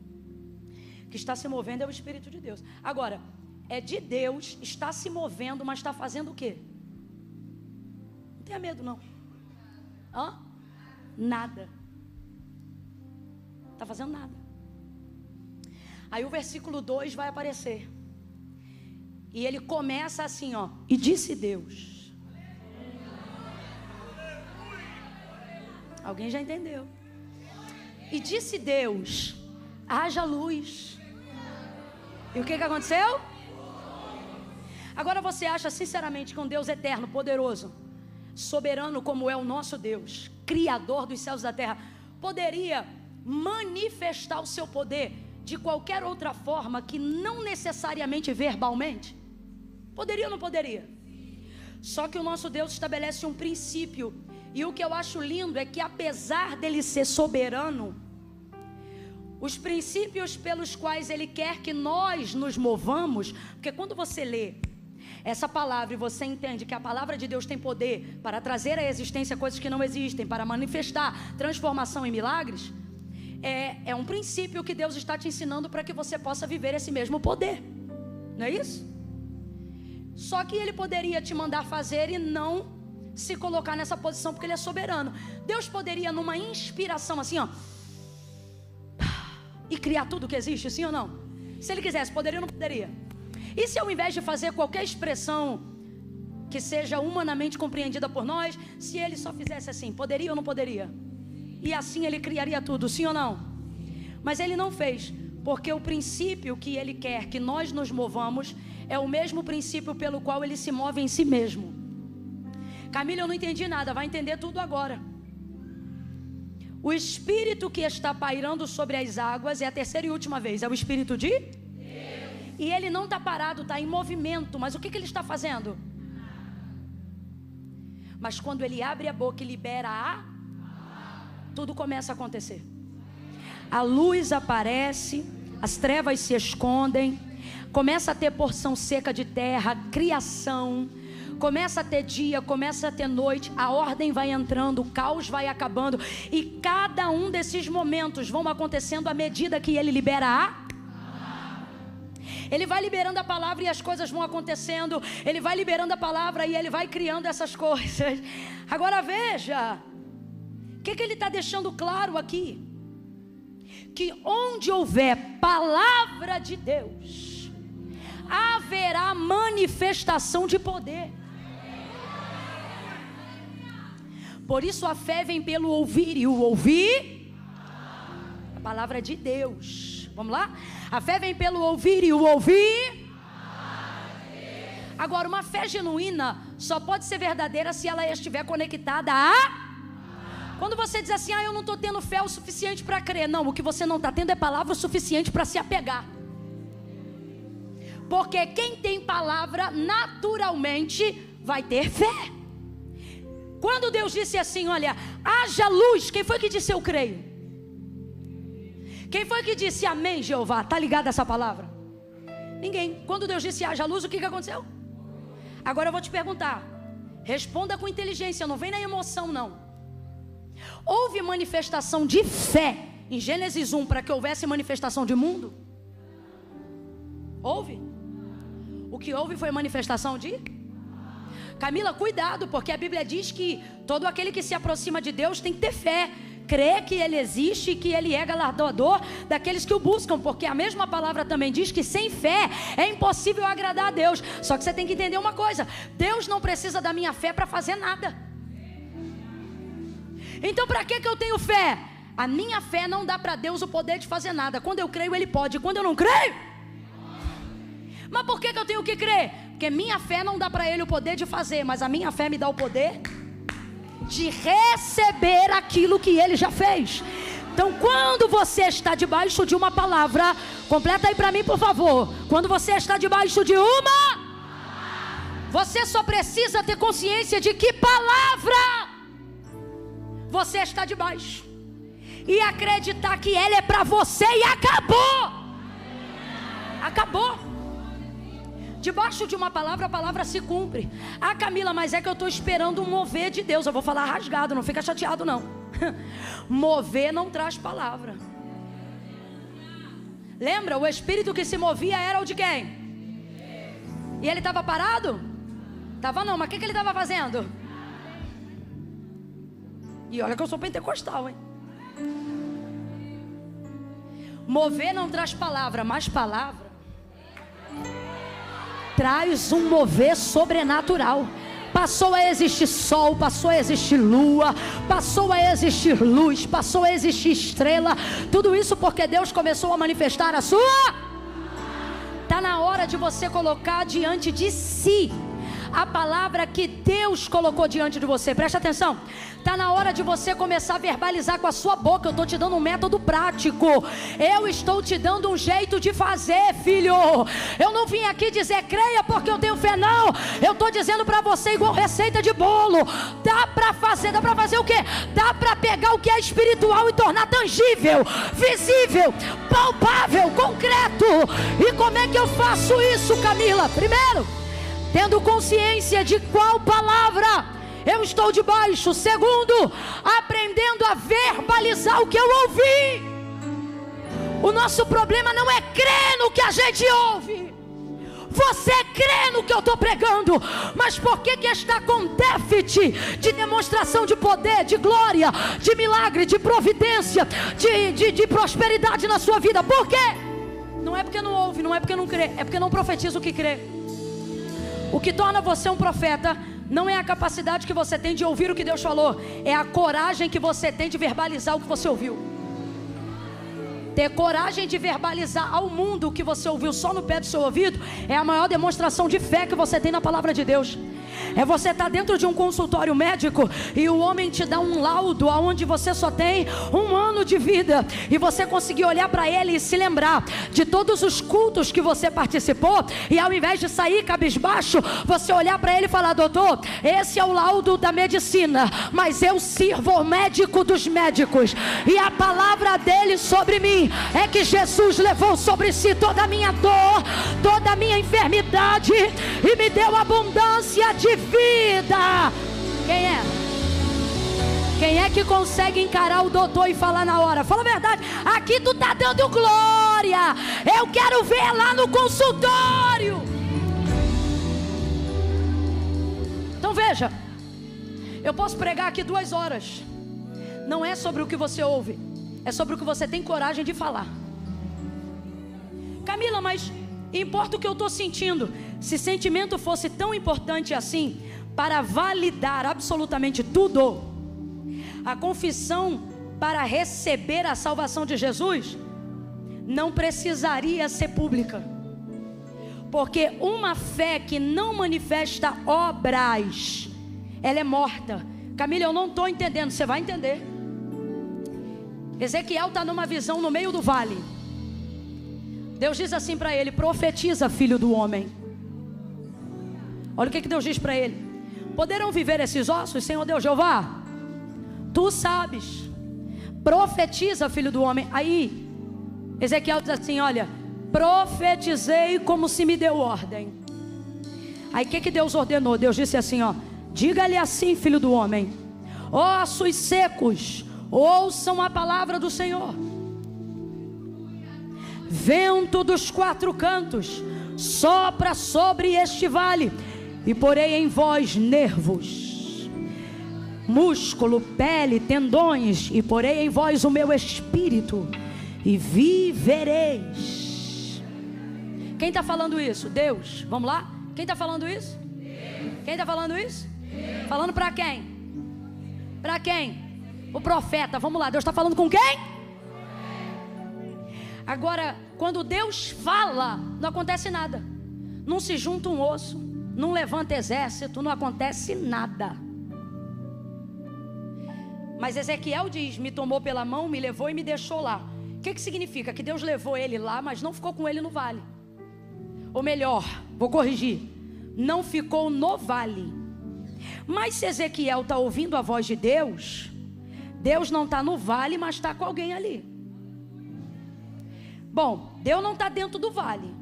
que está se movendo é o Espírito de Deus. Agora, é de Deus, está se movendo, mas está fazendo o quê? Não tenha medo não. Hã? Nada. Está fazendo nada. Aí o versículo 2 vai aparecer. E ele começa assim, ó: e disse Deus. Alguém já entendeu? E disse Deus: haja luz. E o que aconteceu? Agora você acha sinceramente que um Deus eterno, poderoso, soberano como é o nosso Deus, criador dos céus e da terra, poderia manifestar o seu poder de qualquer outra forma que não necessariamente verbalmente? Poderia ou não poderia? Só que o nosso Deus estabelece um princípio. E o que eu acho lindo é que, apesar dele ser soberano, os princípios pelos quais ele quer que nós nos movamos, porque quando você lê essa palavra e você entende que a palavra de Deus tem poder para trazer à existência coisas que não existem, para manifestar transformação e milagres, é um princípio que Deus está te ensinando para que você possa viver esse mesmo poder. Não é isso? Só que ele poderia te mandar fazer e não se colocar nessa posição, porque Ele é soberano. Deus poderia, numa inspiração assim, ó, e criar tudo que existe, sim ou não? Se Ele quisesse, poderia ou não poderia? E se ao invés de fazer qualquer expressão que seja humanamente compreendida por nós, se Ele só fizesse assim, poderia ou não poderia? E assim Ele criaria tudo, sim ou não? Mas Ele não fez, porque o princípio que Ele quer que nós nos movamos é o mesmo princípio pelo qual Ele se move em si mesmo. Camila, eu não entendi nada, vai entender tudo agora. O Espírito que está pairando sobre as águas é a terceira e última vez, é o Espírito de Deus. E Ele não está parado, está em movimento, mas o que Ele está fazendo? Mas quando Ele abre a boca e libera tudo começa a acontecer. A luz aparece, as trevas se escondem, começa a ter porção seca de terra, criação, começa a ter dia, começa a ter noite, a ordem vai entrando, o caos vai acabando, e cada um desses momentos vão acontecendo à medida que Ele libera Ele vai liberando a palavra e as coisas vão acontecendo. Ele vai liberando a palavra e Ele vai criando essas coisas. Agora veja, o que Ele está deixando claro aqui? Que onde houver palavra de Deus, haverá manifestação de poder. Por isso a fé vem pelo ouvir, e o ouvir a palavra de Deus. Vamos lá? A fé vem pelo ouvir, e o ouvir. Agora, uma fé genuína só pode ser verdadeira se ela estiver conectada a... Quando você diz assim, eu não estou tendo fé o suficiente para crer. Não, o que você não está tendo é palavra o suficiente para se apegar. Porque quem tem palavra, naturalmente, vai ter fé. Quando Deus disse assim, olha, haja luz, quem foi que disse eu creio? Quem foi que disse amém, Jeová? Está ligado a essa palavra? Ninguém. Quando Deus disse haja luz, o que aconteceu? Agora eu vou te perguntar. Responda com inteligência, não vem na emoção não. Houve manifestação de fé em Gênesis 1 para que houvesse manifestação de mundo? Houve? O que houve foi manifestação de... Camila, cuidado, porque a Bíblia diz que todo aquele que se aproxima de Deus tem que ter fé, crer que Ele existe e que Ele é galardoador daqueles que o buscam, porque a mesma palavra também diz que sem fé é impossível agradar a Deus. Só que você tem que entender uma coisa: Deus não precisa da minha fé para fazer nada. Então para que eu tenho fé? A minha fé não dá para Deus o poder de fazer nada. Quando eu creio Ele pode, quando eu não creio... Mas por que eu tenho que crer? Porque minha fé não dá para Ele o poder de fazer, mas a minha fé me dá o poder de receber aquilo que Ele já fez. Então quando você está debaixo de uma palavra, completa aí para mim por favor. Quando você está debaixo de uma, você só precisa ter consciência de que palavra você está debaixo, e acreditar que ela é para você, e acabou. Acabou. Debaixo de uma palavra, a palavra se cumpre. Ah, Camila, mas é que eu estou esperando um mover de Deus. Eu vou falar rasgado, não fica chateado não. Mover não traz palavra. Lembra? O espírito que se movia era o de quem? E ele estava parado? Estava não, mas o que ele estava fazendo? E olha que eu sou pentecostal, hein? Mover não traz palavra, mas palavra traz um mover sobrenatural. Passou a existir sol, passou a existir lua, passou a existir luz, passou a existir estrela. Tudo isso porque Deus começou a manifestar a sua. Está na hora de você colocar diante de si a palavra que Deus colocou diante de você. Presta atenção. Está na hora de você começar a verbalizar com a sua boca. Eu estou te dando um método prático. Eu estou te dando um jeito de fazer, filho. Eu não vim aqui dizer creia porque eu tenho fé, não. Eu estou dizendo para você igual receita de bolo. Dá para fazer. Dá para fazer o quê? Dá para pegar o que é espiritual e tornar tangível, visível, palpável, concreto. E como é que eu faço isso, Camila? Primeiro, tendo consciência de qual palavra eu estou debaixo. Segundo, aprendendo a verbalizar o que eu ouvi. O nosso problema não é crer no que a gente ouve. Você crê no que eu estou pregando, mas por que está com déficit de demonstração de poder, de glória, de milagre, de providência, de prosperidade na sua vida? Por quê? Não é porque não ouve, não é porque não crê, é porque não profetiza o que crê. O que torna você um profeta não é a capacidade que você tem de ouvir o que Deus falou, é a coragem que você tem de verbalizar o que você ouviu. Ter coragem de verbalizar ao mundo o que você ouviu só no pé do seu ouvido é a maior demonstração de fé que você tem na palavra de Deus. É você estar dentro de um consultório médico e o homem te dá um laudo aonde você só tem 1 ano de vida, e você conseguir olhar para ele e se lembrar de todos os cultos que você participou, e ao invés de sair cabisbaixo, você olhar para ele e falar: doutor, esse é o laudo da medicina, mas eu sirvo ao médico dos médicos, e a palavra dele sobre mim é que Jesus levou sobre si toda a minha dor, toda a minha enfermidade, e me deu abundância de vida. Quem é? Quem é que consegue encarar o doutor e falar na hora? Fala a verdade. Aqui tu tá dando glória, eu quero ver lá no consultório. Então veja, eu posso pregar aqui 2 horas. Não é sobre o que você ouve, é sobre o que você tem coragem de falar. Camila, mas importa o que eu estou sentindo. Se sentimento fosse tão importante assim para validar absolutamente tudo, a confissão para receber a salvação de Jesus não precisaria ser pública, porque uma fé que não manifesta obras, ela é morta. Camila, eu não estou entendendo. Você vai entender. Ezequiel está numa visão no meio do vale. Deus diz assim para ele: profetiza, filho do homem. Olha o que Deus diz para ele: poderão viver esses ossos, Senhor Deus Jeová? Tu sabes. Profetiza, filho do homem. Aí Ezequiel diz assim: olha, profetizei como se me deu ordem. Aí o que Deus ordenou? Deus disse assim, ó: diga-lhe assim, filho do homem: ossos secos, ouçam a palavra do Senhor. Vento dos 4 cantos, sopra sobre este vale, e porei em vós nervos, músculo, pele, tendões, e porei em vós o meu espírito, e vivereis. Quem está falando isso? Deus. Vamos lá? Quem está falando isso? Quem está falando isso? Falando para quem? Para quem? O profeta. Vamos lá, Deus está falando com quem? Agora, quando Deus fala, não acontece nada. Não se junta um osso, não levanta exército, não acontece nada. Mas Ezequiel diz: me tomou pela mão, me levou e me deixou lá. O que significa? Que Deus levou ele lá, mas não ficou com ele no vale. Ou melhor, vou corrigir, não ficou no vale. Mas se Ezequiel está ouvindo a voz de Deus, Deus não está no vale, mas está com alguém ali. Bom, Deus não está dentro do vale,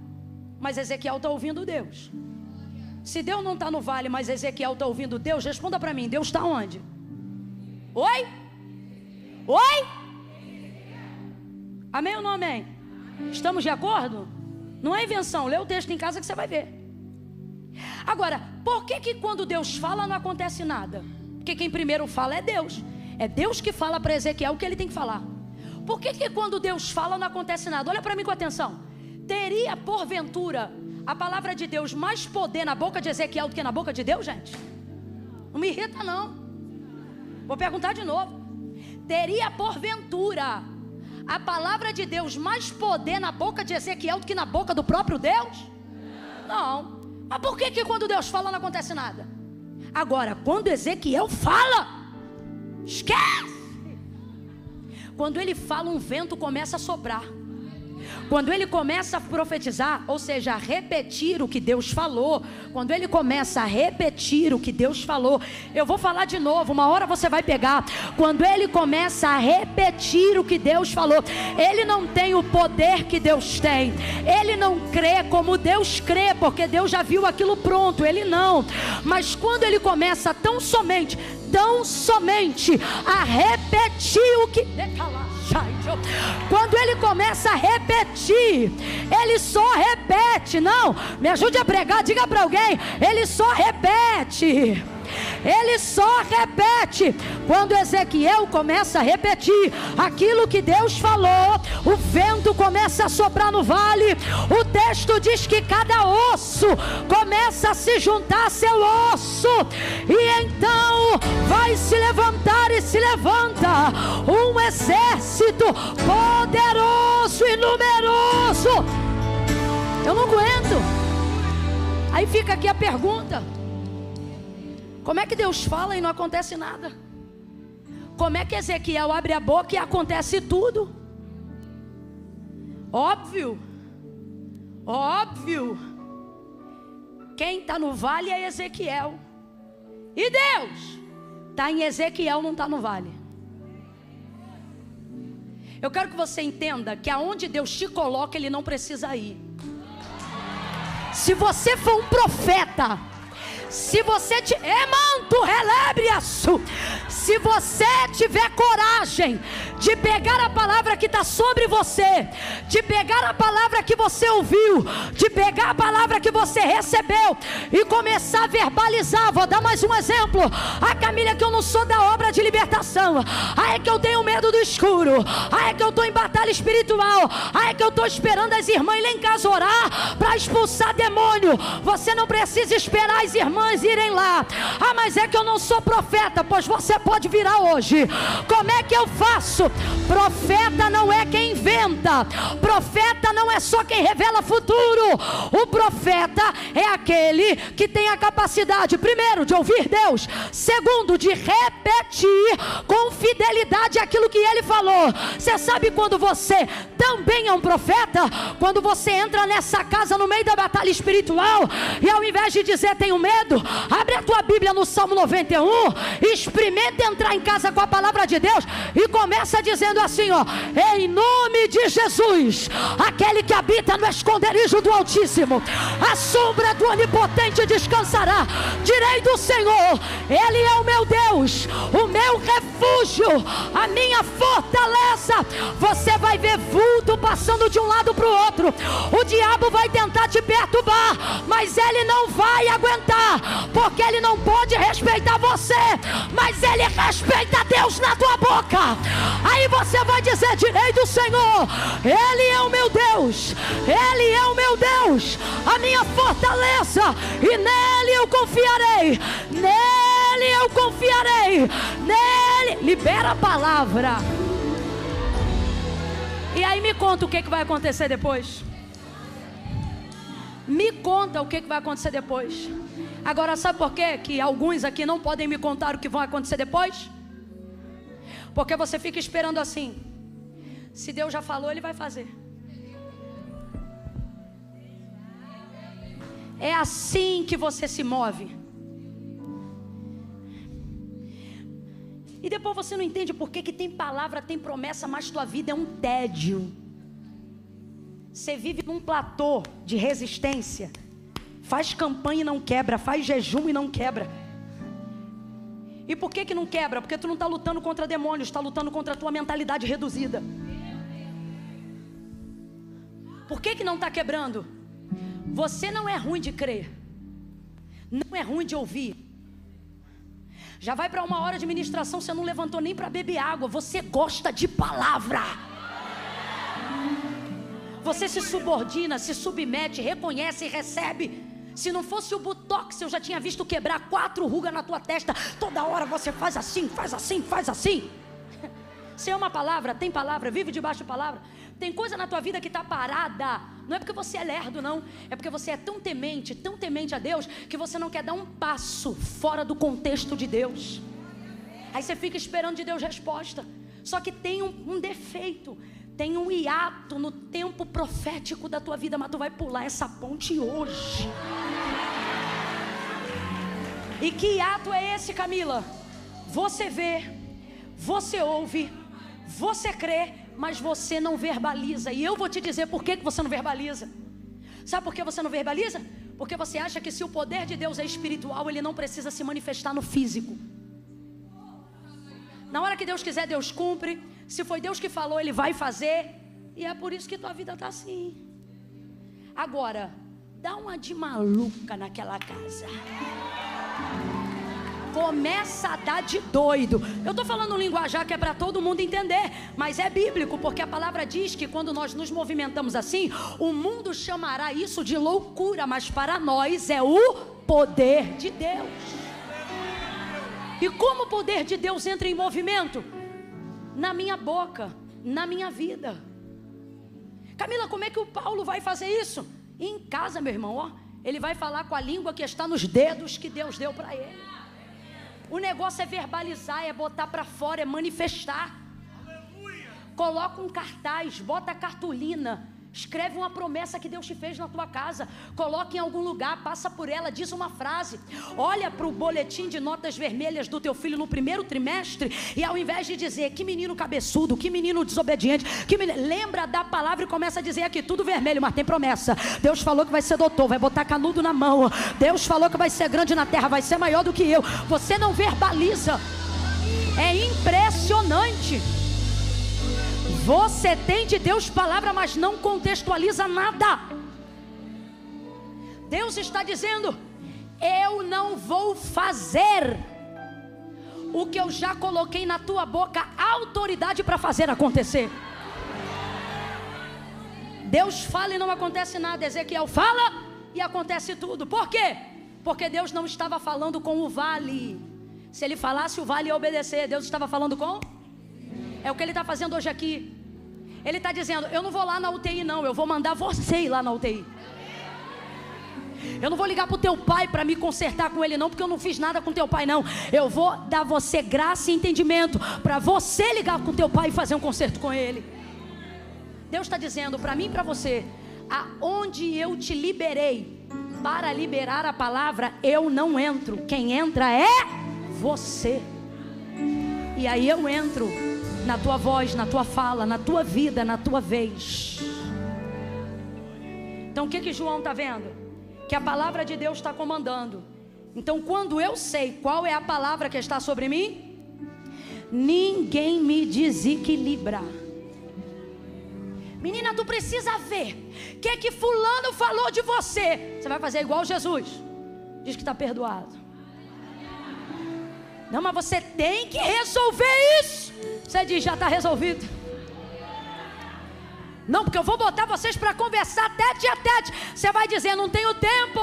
mas Ezequiel está ouvindo Deus. Se Deus não está no vale, mas Ezequiel está ouvindo Deus, responda para mim: Deus está onde? Oi? Oi? Amém ou não amém? Estamos de acordo? Não é invenção, lê o texto em casa que você vai ver. Agora, por que quando Deus fala não acontece nada? Porque quem primeiro fala é Deus. É Deus que fala para Ezequiel o que ele tem que falar. Por que quando Deus fala não acontece nada? Olha para mim com atenção. Teria porventura a palavra de Deus mais poder na boca de Ezequiel do que na boca de Deus, gente? Não me irrita não. Vou perguntar de novo. Teria porventura a palavra de Deus mais poder na boca de Ezequiel do que na boca do próprio Deus? Não. Mas por que quando Deus fala não acontece nada? Agora, quando Ezequiel fala, esquece. Quando ele fala, um vento começa a soprar. Quando ele começa a profetizar, ou seja, a repetir o que Deus falou. Quando ele começa a repetir o que Deus falou, eu vou falar de novo, uma hora você vai pegar. Quando ele começa a repetir o que Deus falou, ele não tem o poder que Deus tem. Ele não crê como Deus crê, porque Deus já viu aquilo pronto, ele não. Mas quando ele começa tão somente a repetir o que Quando ele começa a repetir, ele só repete. Não, me ajude a pregar, diga para alguém, ele só repete. Ele só repete. Quando Ezequiel começa a repetir aquilo que Deus falou, o vento começa a soprar no vale. O texto diz que cada osso começa a se juntar a seu osso, e então vai se levantar e se levanta um exército poderoso e numeroso. Eu não aguento. Aí fica aqui a pergunta: como é que Deus fala e não acontece nada? Como é que Ezequiel abre a boca e acontece tudo? Óbvio. Quem está no vale é Ezequiel. E Deus está em Ezequiel, não está no vale. Eu quero que você entenda que aonde Deus te coloca, Ele não precisa ir. Se você for um profeta, se você se você tiver coragem de pegar a palavra que está sobre você, de pegar a palavra que você ouviu, de pegar a palavra que você recebeu e começar a verbalizar. Vou dar mais um exemplo. Camila, que eu não sou da obra de libertação. É que eu tenho medo do escuro. É que eu estou em batalha espiritual. É que eu estou esperando as irmãs lá em casa orar para expulsar demônio. Você não precisa esperar as irmãs irem lá. Mas é que eu não sou profeta. Pois você pode virar hoje. Como é que eu faço? Profeta não é quem inventa. Profeta não é só quem revela futuro. O profeta é aquele que tem a capacidade, primeiro, de ouvir Deus. Segundo, de repetir com fidelidade aquilo que Ele falou. Você sabe quando você também é um profeta? Quando você entra nessa casa no meio da batalha espiritual e ao invés de dizer tenho medo, abre a tua Bíblia no Salmo 91, experimenta entrar em casa com a palavra de Deus e começa dizendo assim, ó: em nome de Jesus, aquele que habita no esconderijo do Altíssimo, a sombra do Onipotente descansará. Direi do Senhor, Ele é o meu Deus, o meu refúgio, a minha fortaleza. Você vai ver vulto passando de um lado para o outro. O diabo vai tentar te perturbar, mas ele não vai aguentar, porque ele não pode respeitar você, mas ele respeita Deus na tua boca. Aí você vai dizer: direi do Senhor, Ele é o meu Deus, Ele é o meu Deus, a minha fortaleza, e nele eu confiarei, nele eu confiarei, nele. Libera a palavra. E aí me conta o que vai acontecer depois. Me conta o que vai acontecer depois. Agora, sabe por quê que alguns aqui não podem me contar o que vai acontecer depois? Porque você fica esperando assim: se Deus já falou, Ele vai fazer. É assim que você se move. E depois você não entende por que tem palavra, tem promessa, mas tua vida é um tédio. Você vive num platô de resistência. Faz campanha e não quebra, faz jejum e não quebra. E por que não quebra? Porque tu não está lutando contra demônios, está lutando contra a tua mentalidade reduzida. Por que não está quebrando? Você não é ruim de crer, não é ruim de ouvir. Já vai para 1 hora de ministração, você não levantou nem para beber água. Você gosta de palavra. Você se subordina, se submete, reconhece e recebe. Se não fosse o botox, eu já tinha visto quebrar 4 rugas na tua testa. Toda hora você faz assim, faz assim, faz assim. Você ama a palavra, tem palavra, vive debaixo de palavra. Tem coisa na tua vida que está parada. Não é porque você é lerdo, não. É porque você é tão temente a Deus, que você não quer dar um passo fora do contexto de Deus. Aí você fica esperando de Deus resposta. Só que tem um defeito. Tem um hiato no tempo profético da tua vida. Mas tu vai pular essa ponte hoje. E que hiato é esse, Camila? Você vê, você ouve, você crê, mas você não verbaliza. E eu vou te dizer por que você não verbaliza. Sabe por que você não verbaliza? Porque você acha que se o poder de Deus é espiritual, Ele não precisa se manifestar no físico. Na hora que Deus quiser, Deus cumpre. Se foi Deus que falou, Ele vai fazer. E é por isso que tua vida está assim. Agora, dá uma de maluca naquela casa. Começa a dar de doido. Eu estou falando um linguajar que é para todo mundo entender, mas é bíblico, porque a palavra diz que quando nós nos movimentamos assim, o mundo chamará isso de loucura, mas para nós é o poder de Deus. E como o poder de Deus entra em movimento? Na minha boca, na minha vida. Camila, como é que o Paulo vai fazer isso? Em casa, meu irmão, ó, ele vai falar com a língua que está nos dedos que Deus deu para ele. O negócio é verbalizar, é botar para fora, é manifestar. Coloca um cartaz, bota cartolina, escreve uma promessa que Deus te fez na tua casa, coloca em algum lugar, passa por ela, diz uma frase. Olha para o boletim de notas vermelhas do teu filho no primeiro trimestre, e ao invés de dizer que menino cabeçudo, que menino desobediente, lembra da palavra e começa a dizer aqui tudo vermelho, mas tem promessa. Deus falou que vai ser doutor, vai botar canudo na mão. Deus falou que vai ser grande na terra, vai ser maior do que eu. Você não verbaliza. É impressionante. Você tem de Deus palavra, mas não contextualiza nada. Deus está dizendo: eu não vou fazer o que eu já coloquei na tua boca autoridade para fazer acontecer. Deus fala e não acontece nada. Ezequiel fala e acontece tudo. Por quê? Porque Deus não estava falando com o vale. Se ele falasse, o vale ia obedecer. Deus estava falando com... É o que ele está fazendo hoje aqui. Ele está dizendo: eu não vou lá na UTI não, eu vou mandar você ir lá na UTI. Eu não vou ligar para o teu pai para me consertar com ele não, porque eu não fiz nada com teu pai não. Eu vou dar você graça e entendimento para você ligar com teu pai e fazer um conserto com ele. Deus está dizendo para mim e para você: aonde eu te liberei para liberar a palavra, eu não entro. Quem entra é você. E aí eu entro na tua voz, na tua fala, na tua vida, na tua vez. Então o que João está vendo? Que a palavra de Deus está comandando. Então quando eu sei qual é a palavra que está sobre mim, ninguém me desequilibra. Menina, tu precisa ver o que fulano falou de você. Você vai fazer igual Jesus. Diz que está perdoado. Não, mas você tem que resolver isso. Você diz: já está resolvido. Não, porque eu vou botar vocês para conversar tete a tete. Você vai dizer: não tenho tempo.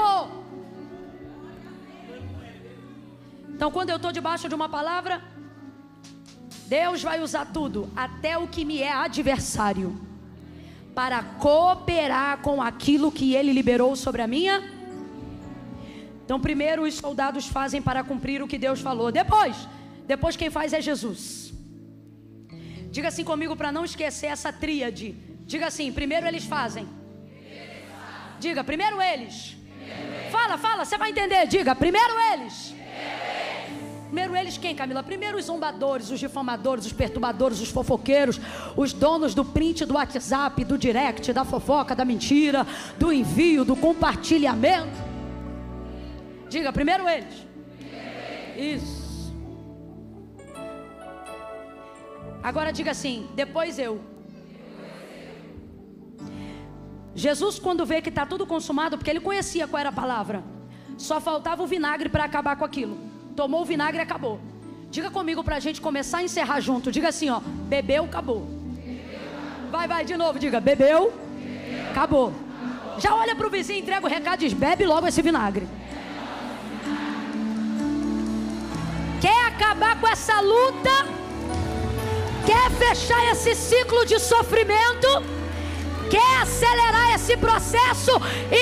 Então quando eu estou debaixo de uma palavra, Deus vai usar tudo, até o que me é adversário, para cooperar com aquilo que Ele liberou sobre a minha. Então primeiro os soldados fazem para cumprir o que Deus falou. Depois quem faz é Jesus. Diga assim comigo para não esquecer essa tríade. Diga assim: primeiro eles fazem. Diga: primeiro eles. Fala, você vai entender. Diga: primeiro eles. Primeiro eles quem, Camila? Primeiro os zombadores, os difamadores, os perturbadores, os fofoqueiros, os donos do print do WhatsApp, do direct, da fofoca, da mentira, do envio, do compartilhamento. Diga: primeiro eles. Isso. Agora diga assim: depois eu. Jesus, quando vê que está tudo consumado, porque ele conhecia qual era a palavra, só faltava o vinagre para acabar com aquilo. Tomou o vinagre e acabou. Diga comigo para a gente começar a encerrar junto. Diga assim, ó: bebeu, acabou. Vai de novo, diga: bebeu, acabou. Já olha para o vizinho, entrega o recado e diz: bebe logo esse vinagre. Quer acabar com essa luta? Quer fechar esse ciclo de sofrimento? Quer acelerar esse processo?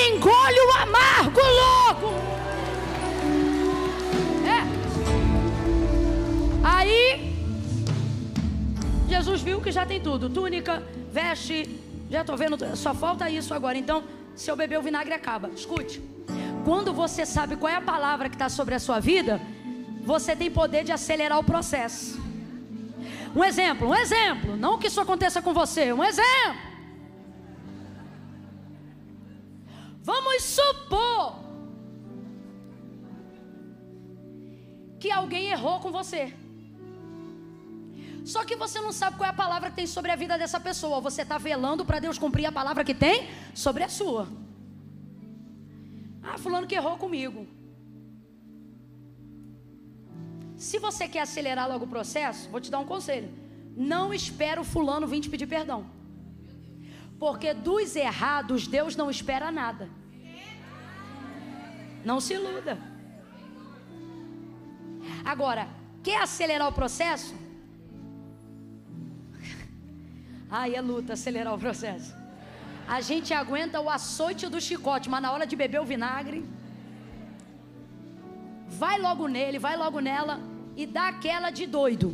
Engole o amargo logo. Aí Jesus viu que já tem tudo: túnica, veste. Já estou vendo, só falta isso agora. Então, se eu beber o vinagre, acaba. Escute: quando você sabe qual é a palavra que está sobre a sua vida, você tem poder de acelerar o processo. Um exemplo, não que isso aconteça com você, um exemplo. Vamos supor que alguém errou com você. Só que você não sabe qual é a palavra que tem sobre a vida dessa pessoa. Você está velando para Deus cumprir a palavra que tem sobre a sua. Ah, fulano que errou comigo. Se você quer acelerar logo o processo, vou te dar um conselho. Não espera o fulano vir te pedir perdão. Porque dos errados, Deus não espera nada. Não se iluda. Agora, quer acelerar o processo? Ai, é luta acelerar o processo. A gente aguenta o açoite do chicote, mas na hora de beber o vinagre, vai logo nele, vai logo nela e dá aquela de doido.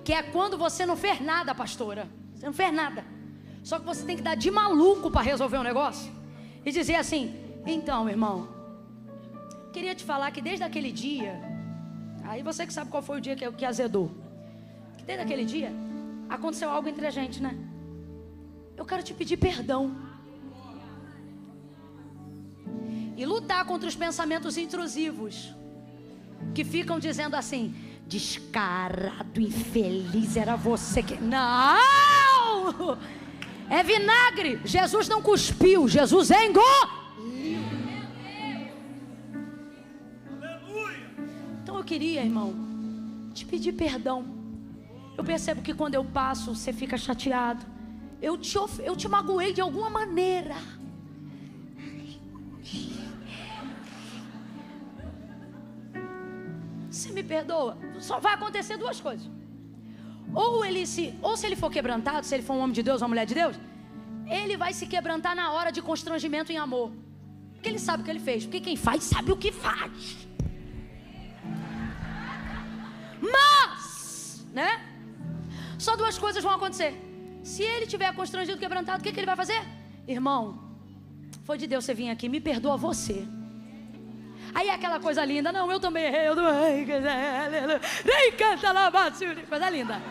Que é quando você não fez nada, pastora. Você não fez nada. Só que você tem que dar de maluco para resolver um negócio. E dizer assim: então, irmão, queria te falar que desde aquele dia, aí você que sabe qual foi o dia que azedou, que desde aquele dia aconteceu algo entre a gente, né? Eu quero te pedir perdão. E lutar contra os pensamentos intrusivos que ficam dizendo assim: descarado, infeliz, era você que... Não! É vinagre. Jesus não cuspiu, Jesus engoliu. Então eu queria, irmão, te pedir perdão. Eu percebo que quando eu passo, você fica chateado. Eu te magoei de alguma maneira. Você me perdoa? Só vai acontecer duas coisas. Ou se ele for quebrantado, se ele for um homem de Deus, uma mulher de Deus, ele vai se quebrantar na hora de constrangimento em amor. Porque ele sabe o que ele fez. Porque quem faz sabe o que faz. Mas, né? Só duas coisas vão acontecer. Se ele tiver constrangido, quebrantado, o que ele vai fazer? Irmão, foi de Deus você vir aqui, me perdoa você. Aí é aquela coisa linda. Não, eu também errei. Nem canta lá, coisa linda.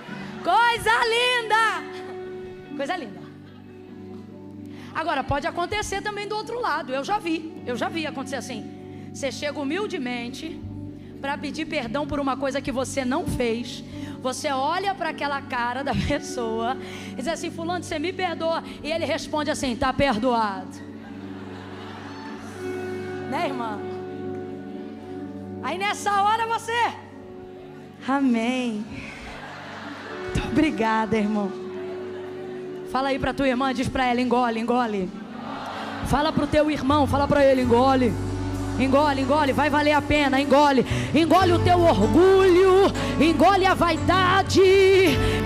Coisa linda. Coisa linda. Agora, pode acontecer também do outro lado. Eu já vi acontecer assim. Você chega humildemente para pedir perdão por uma coisa que você não fez. Você olha para aquela cara da pessoa e diz assim: fulano, você me perdoa? E ele responde assim: tá perdoado. Né, irmã? Aí nessa hora você: amém. Muito obrigada, irmão. Fala aí para tua irmã, diz para ela: engole, engole. Fala para o teu irmão, fala para ele: engole. Engole, engole, vai valer a pena, engole. Engole o teu orgulho, engole a vaidade,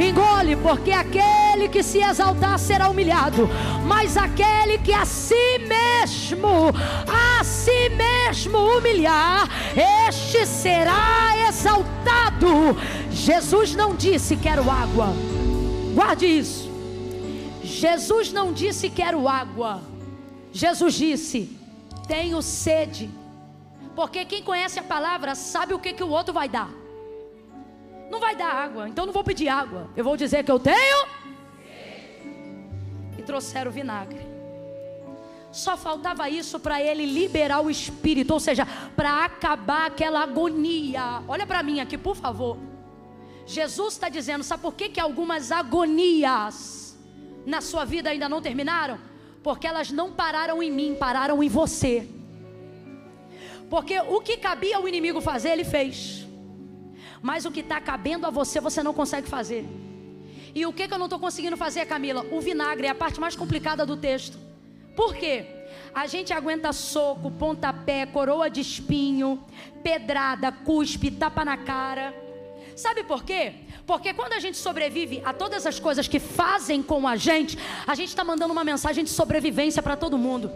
engole, porque aquele que se exaltar será humilhado, mas aquele que a si mesmo humilhar, este será exaltado. Jesus não disse quero água, guarde isso. Jesus não disse quero água. Jesus disse tenho sede. Porque quem conhece a palavra sabe o que o outro vai dar. Não vai dar água, então não vou pedir água. Eu vou dizer que eu tenho. E trouxeram vinagre. Só faltava isso para ele liberar o espírito. Ou seja, para acabar aquela agonia. Olha para mim aqui, por favor. Jesus está dizendo, sabe por que algumas agonias na sua vida ainda não terminaram? Porque elas não pararam em mim, pararam em você. Porque o que cabia ao inimigo fazer, ele fez. Mas o que está cabendo a você, você não consegue fazer. E o que eu não estou conseguindo fazer, Camila? O vinagre é a parte mais complicada do texto. Por quê? A gente aguenta soco, pontapé, coroa de espinho, pedrada, cuspe, tapa na cara. Sabe por quê? Porque quando a gente sobrevive a todas as coisas que fazem com a gente está mandando uma mensagem de sobrevivência para todo mundo.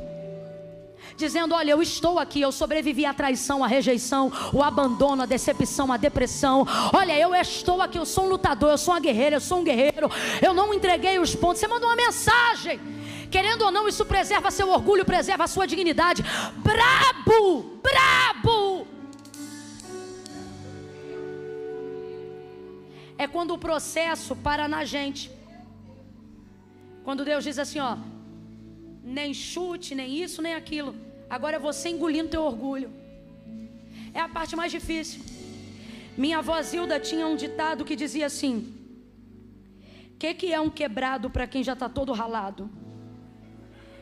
Dizendo, olha, eu estou aqui, eu sobrevivi à traição, à rejeição, o abandono, a decepção, a depressão. Olha, eu estou aqui, eu sou um lutador, eu sou uma guerreira, eu sou um guerreiro. Eu não entreguei os pontos, você mandou uma mensagem. Querendo ou não, isso preserva seu orgulho, preserva a sua dignidade. Brabo, brabo. É quando o processo para na gente. Quando Deus diz assim, ó, nem chute, nem isso, nem aquilo. Agora é você engolindo teu orgulho. É a parte mais difícil. Minha avó Zilda tinha um ditado que dizia assim: que é um quebrado para quem já está todo ralado?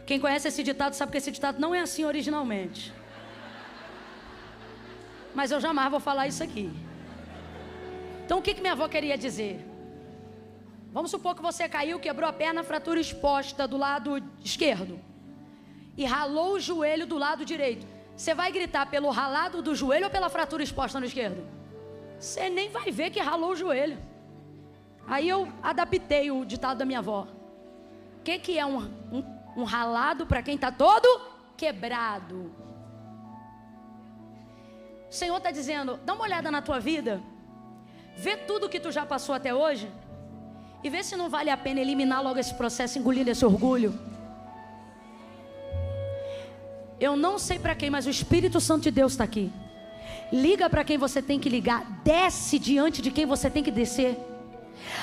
Quem conhece esse ditado sabe que esse ditado não é assim originalmente. Mas eu jamais vou falar isso aqui. Então o que minha avó queria dizer? Vamos supor que você caiu, quebrou a perna, fratura exposta do lado esquerdo e ralou o joelho do lado direito. Você vai gritar pelo ralado do joelho ou pela fratura exposta no esquerdo? Você nem vai ver que ralou o joelho. Aí eu adaptei o ditado da minha avó. O que é um ralado para quem está todo quebrado? O Senhor está dizendo: dá uma olhada na tua vida, vê tudo que tu já passou até hoje e vê se não vale a pena eliminar logo esse processo, engolindo esse orgulho. Eu não sei para quem, mas o Espírito Santo de Deus está aqui. Liga para quem você tem que ligar, desce diante de quem você tem que descer,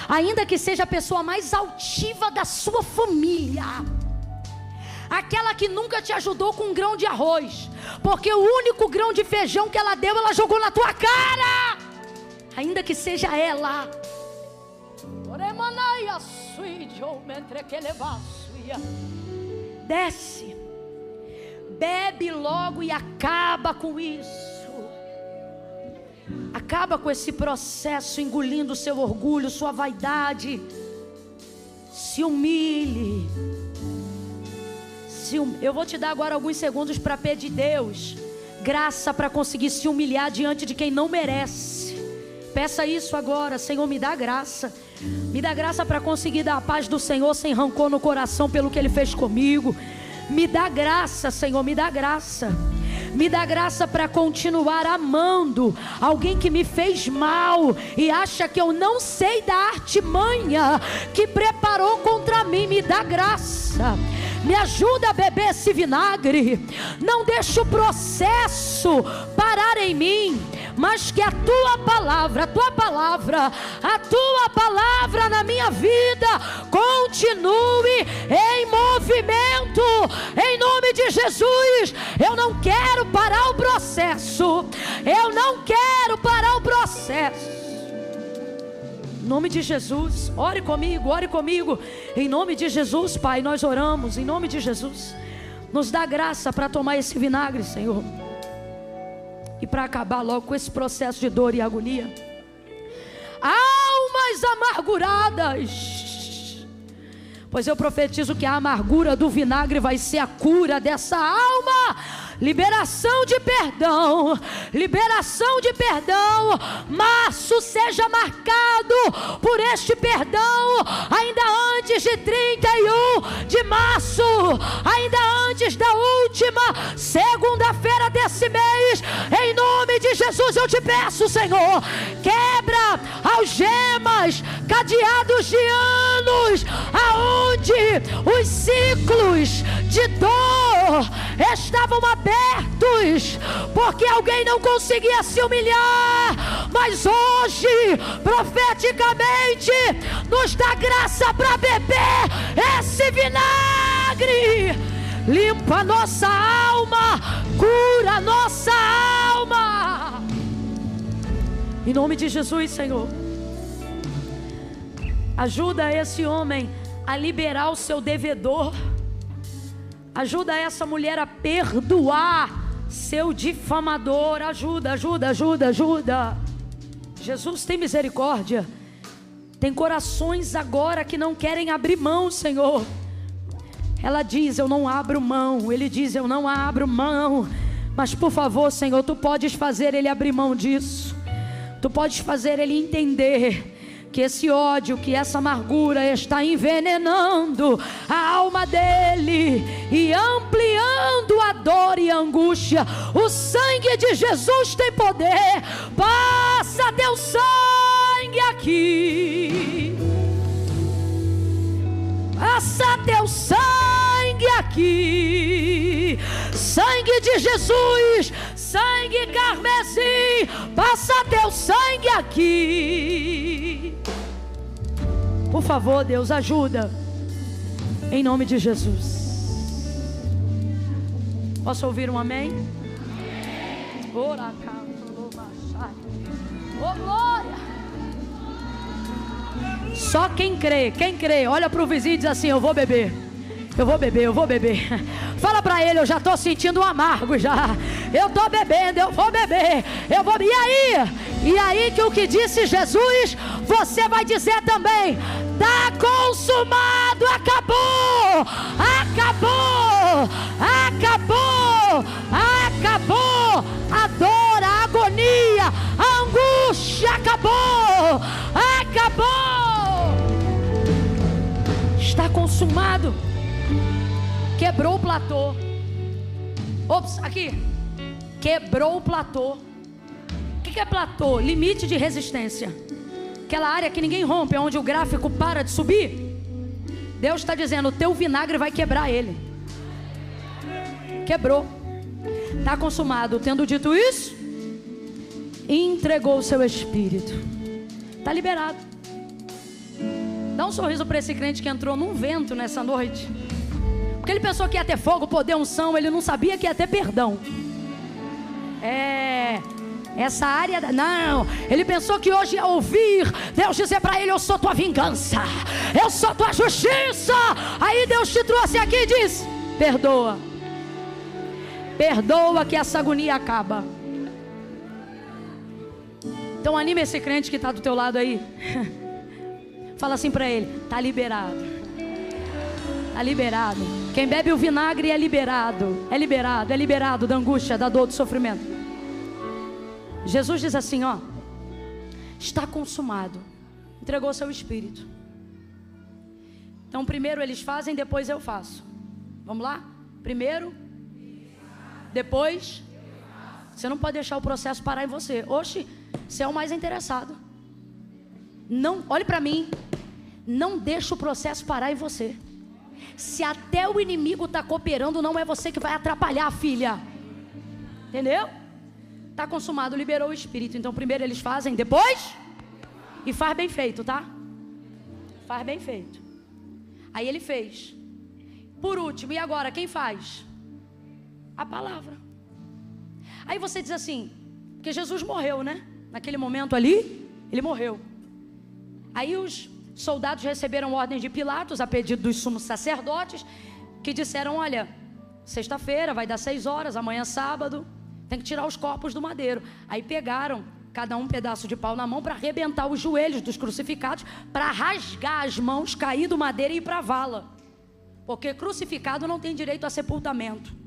ainda que seja a pessoa mais altiva da sua família, aquela que nunca te ajudou com um grão de arroz, porque o único grão de feijão que ela deu, ela jogou na tua cara. Ainda que seja ela, desce, bebe logo e acaba com isso. Acaba com esse processo, engolindo o seu orgulho, sua vaidade. Se humilhe. Eu vou te dar agora alguns segundos para pedir Deus graça para conseguir se humilhar diante de quem não merece. Peça isso agora: Senhor, me dá graça. Me dá graça para conseguir dar a paz do Senhor sem rancor no coração pelo que Ele fez comigo. Me dá graça, Senhor, me dá graça. Me dá graça para continuar amando alguém que me fez mal e acha que eu não sei da artimanha que preparou contra mim. Me dá graça. Me ajuda a beber esse vinagre. Não deixe o processo parar em mim, mas que a tua palavra na minha vida continue em movimento, em nome de Jesus. Eu não quero parar o processo. Em nome de Jesus, ore comigo. Em nome de Jesus, Pai, nós oramos. Em nome de Jesus, nos dá graça para tomar esse vinagre, Senhor, e para acabar logo com esse processo de dor e agonia. Almas amarguradas, pois eu profetizo que a amargura do vinagre vai ser a cura dessa alma. Liberação de perdão. Março seja marcado por este perdão, ainda antes de 31 de março, ainda antes da última segunda-feira desse mês. Em nome de Jesus eu te peço, Senhor, quebra algemas, cadeados de anos, aonde os ciclos de dor estavam abertos, porque alguém não conseguia se humilhar. Mas hoje, profeticamente, nos dá graça para beber esse vinagre. Limpa a nossa alma, cura a nossa alma, em nome de Jesus, Senhor. Ajuda esse homem a liberar o seu devedor. Ajuda essa mulher a perdoar seu difamador. Ajuda. Jesus, tem misericórdia. Tem corações agora que não querem abrir mão, Senhor. Ela diz: eu não abro mão. Ele diz: eu não abro mão. Mas por favor, Senhor, Tu podes fazer ele abrir mão disso. Tu podes fazer ele entender que esse ódio, que essa amargura está envenenando a alma dele e ampliando a dor e a angústia. O sangue de Jesus tem poder. Passa teu sangue aqui. Passa teu sangue aqui. Sangue de Jesus, sangue carmesim, passa teu sangue aqui. Por favor, Deus, ajuda. Em nome de Jesus. Posso ouvir um amém? Ora, Oh, glória! Só quem crê, olha para o vizinho e diz assim: eu vou beber. Eu vou beber, eu vou beber. Fala para ele: eu já estou sentindo um amargo já. Eu estou bebendo, eu vou beber. Eu vou. E aí? E aí que o que disse Jesus, você vai dizer também: está consumado, acabou, acabou, acabou, acabou. A dor, a agonia, a angústia acabou, acabou. Está consumado. Quebrou o platô. Ops, aqui. Quebrou o platô. O que é platô? Limite de resistência. Aquela área que ninguém rompe, onde o gráfico para de subir. Deus está dizendo: o teu vinagre vai quebrar ele. Quebrou. Está consumado. Tendo dito isso, entregou o seu espírito. Está liberado. Dá um sorriso para esse crente que entrou num vento nessa noite. Porque ele pensou que ia ter fogo, poder, unção. Ele não sabia que ia ter perdão. Essa área, não. Ele pensou que hoje ia ouvir Deus dizer para ele: eu sou tua vingança, eu sou tua justiça. Aí Deus te trouxe aqui e diz: perdoa. Perdoa que essa agonia acaba. Então anima esse crente que está do teu lado aí. Fala assim para ele: está liberado. Está liberado. Quem bebe o vinagre é liberado. É liberado, é liberado da angústia, da dor, do sofrimento. Jesus diz assim, ó: está consumado. Entregou seu espírito. Então primeiro eles fazem, depois eu faço. Vamos lá? Primeiro, depois. Você não pode deixar o processo parar em você. Oxe, você é o mais interessado. Não, olhe para mim. Não deixa o processo parar em você. Se até o inimigo está cooperando, não é você que vai atrapalhar, filha. Entendeu? Está consumado, liberou o espírito. Então primeiro eles fazem, depois. E faz bem feito, tá? Faz bem feito. Aí ele fez. Por último, e agora quem faz? A palavra. Aí você diz assim: porque Jesus morreu, né? Naquele momento ali, ele morreu. Aí os soldados receberam ordem de Pilatos, a pedido dos sumos sacerdotes, que disseram: olha, sexta-feira vai dar 6 horas, amanhã sábado, tem que tirar os corpos do madeiro. Aí pegaram cada um pedaço de pau na mão para arrebentar os joelhos dos crucificados, para rasgar as mãos, cair do madeiro e ir para a vala, porque crucificado não tem direito a sepultamento.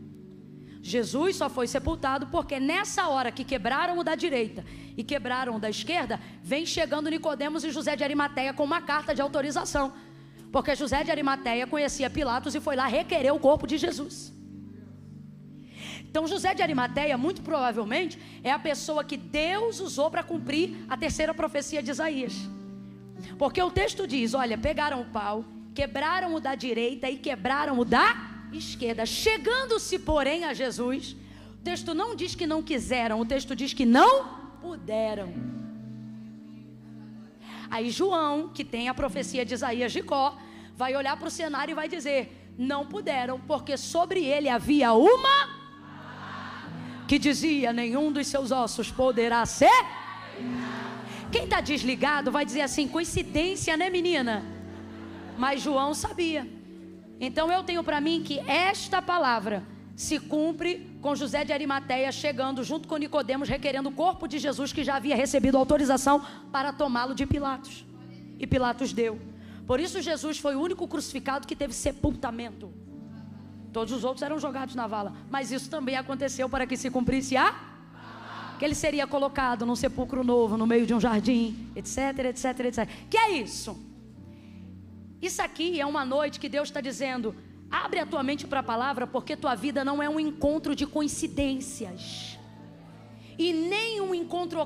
Jesus só foi sepultado porque nessa hora que quebraram o da direita e quebraram o da esquerda, vem chegando Nicodemos e José de Arimateia com uma carta de autorização, porque José de Arimateia conhecia Pilatos e foi lá requerer o corpo de Jesus. Então José de Arimateia, muito provavelmente, é a pessoa que Deus usou para cumprir a terceira profecia de Isaías. Porque o texto diz, olha, pegaram o pau, quebraram o da direita e quebraram o da esquerda. Chegando-se, porém, a Jesus, o texto não diz que não quiseram, o texto diz que não puderam. Aí João, que tem a profecia de Isaías de Có, vai olhar para o cenário e vai dizer: não puderam, porque sobre ele havia uma que dizia: nenhum dos seus ossos poderá ser. Quem está desligado vai dizer assim: coincidência, né, menina? Mas João sabia. Então eu tenho para mim que esta palavra se cumpre com José de Arimateia chegando junto com Nicodemos, requerendo o corpo de Jesus, que já havia recebido autorização para tomá-lo de Pilatos. E Pilatos deu. Por isso Jesus foi o único crucificado que teve sepultamento. Todos os outros eram jogados na vala. Mas isso também aconteceu para que se cumprisse que ele seria colocado num sepulcro novo, no meio de um jardim, etc, etc, etc. Que é isso? Isso aqui é uma noite que Deus está dizendo: abre a tua mente para a palavra, porque tua vida não é um encontro de coincidências e nem um encontro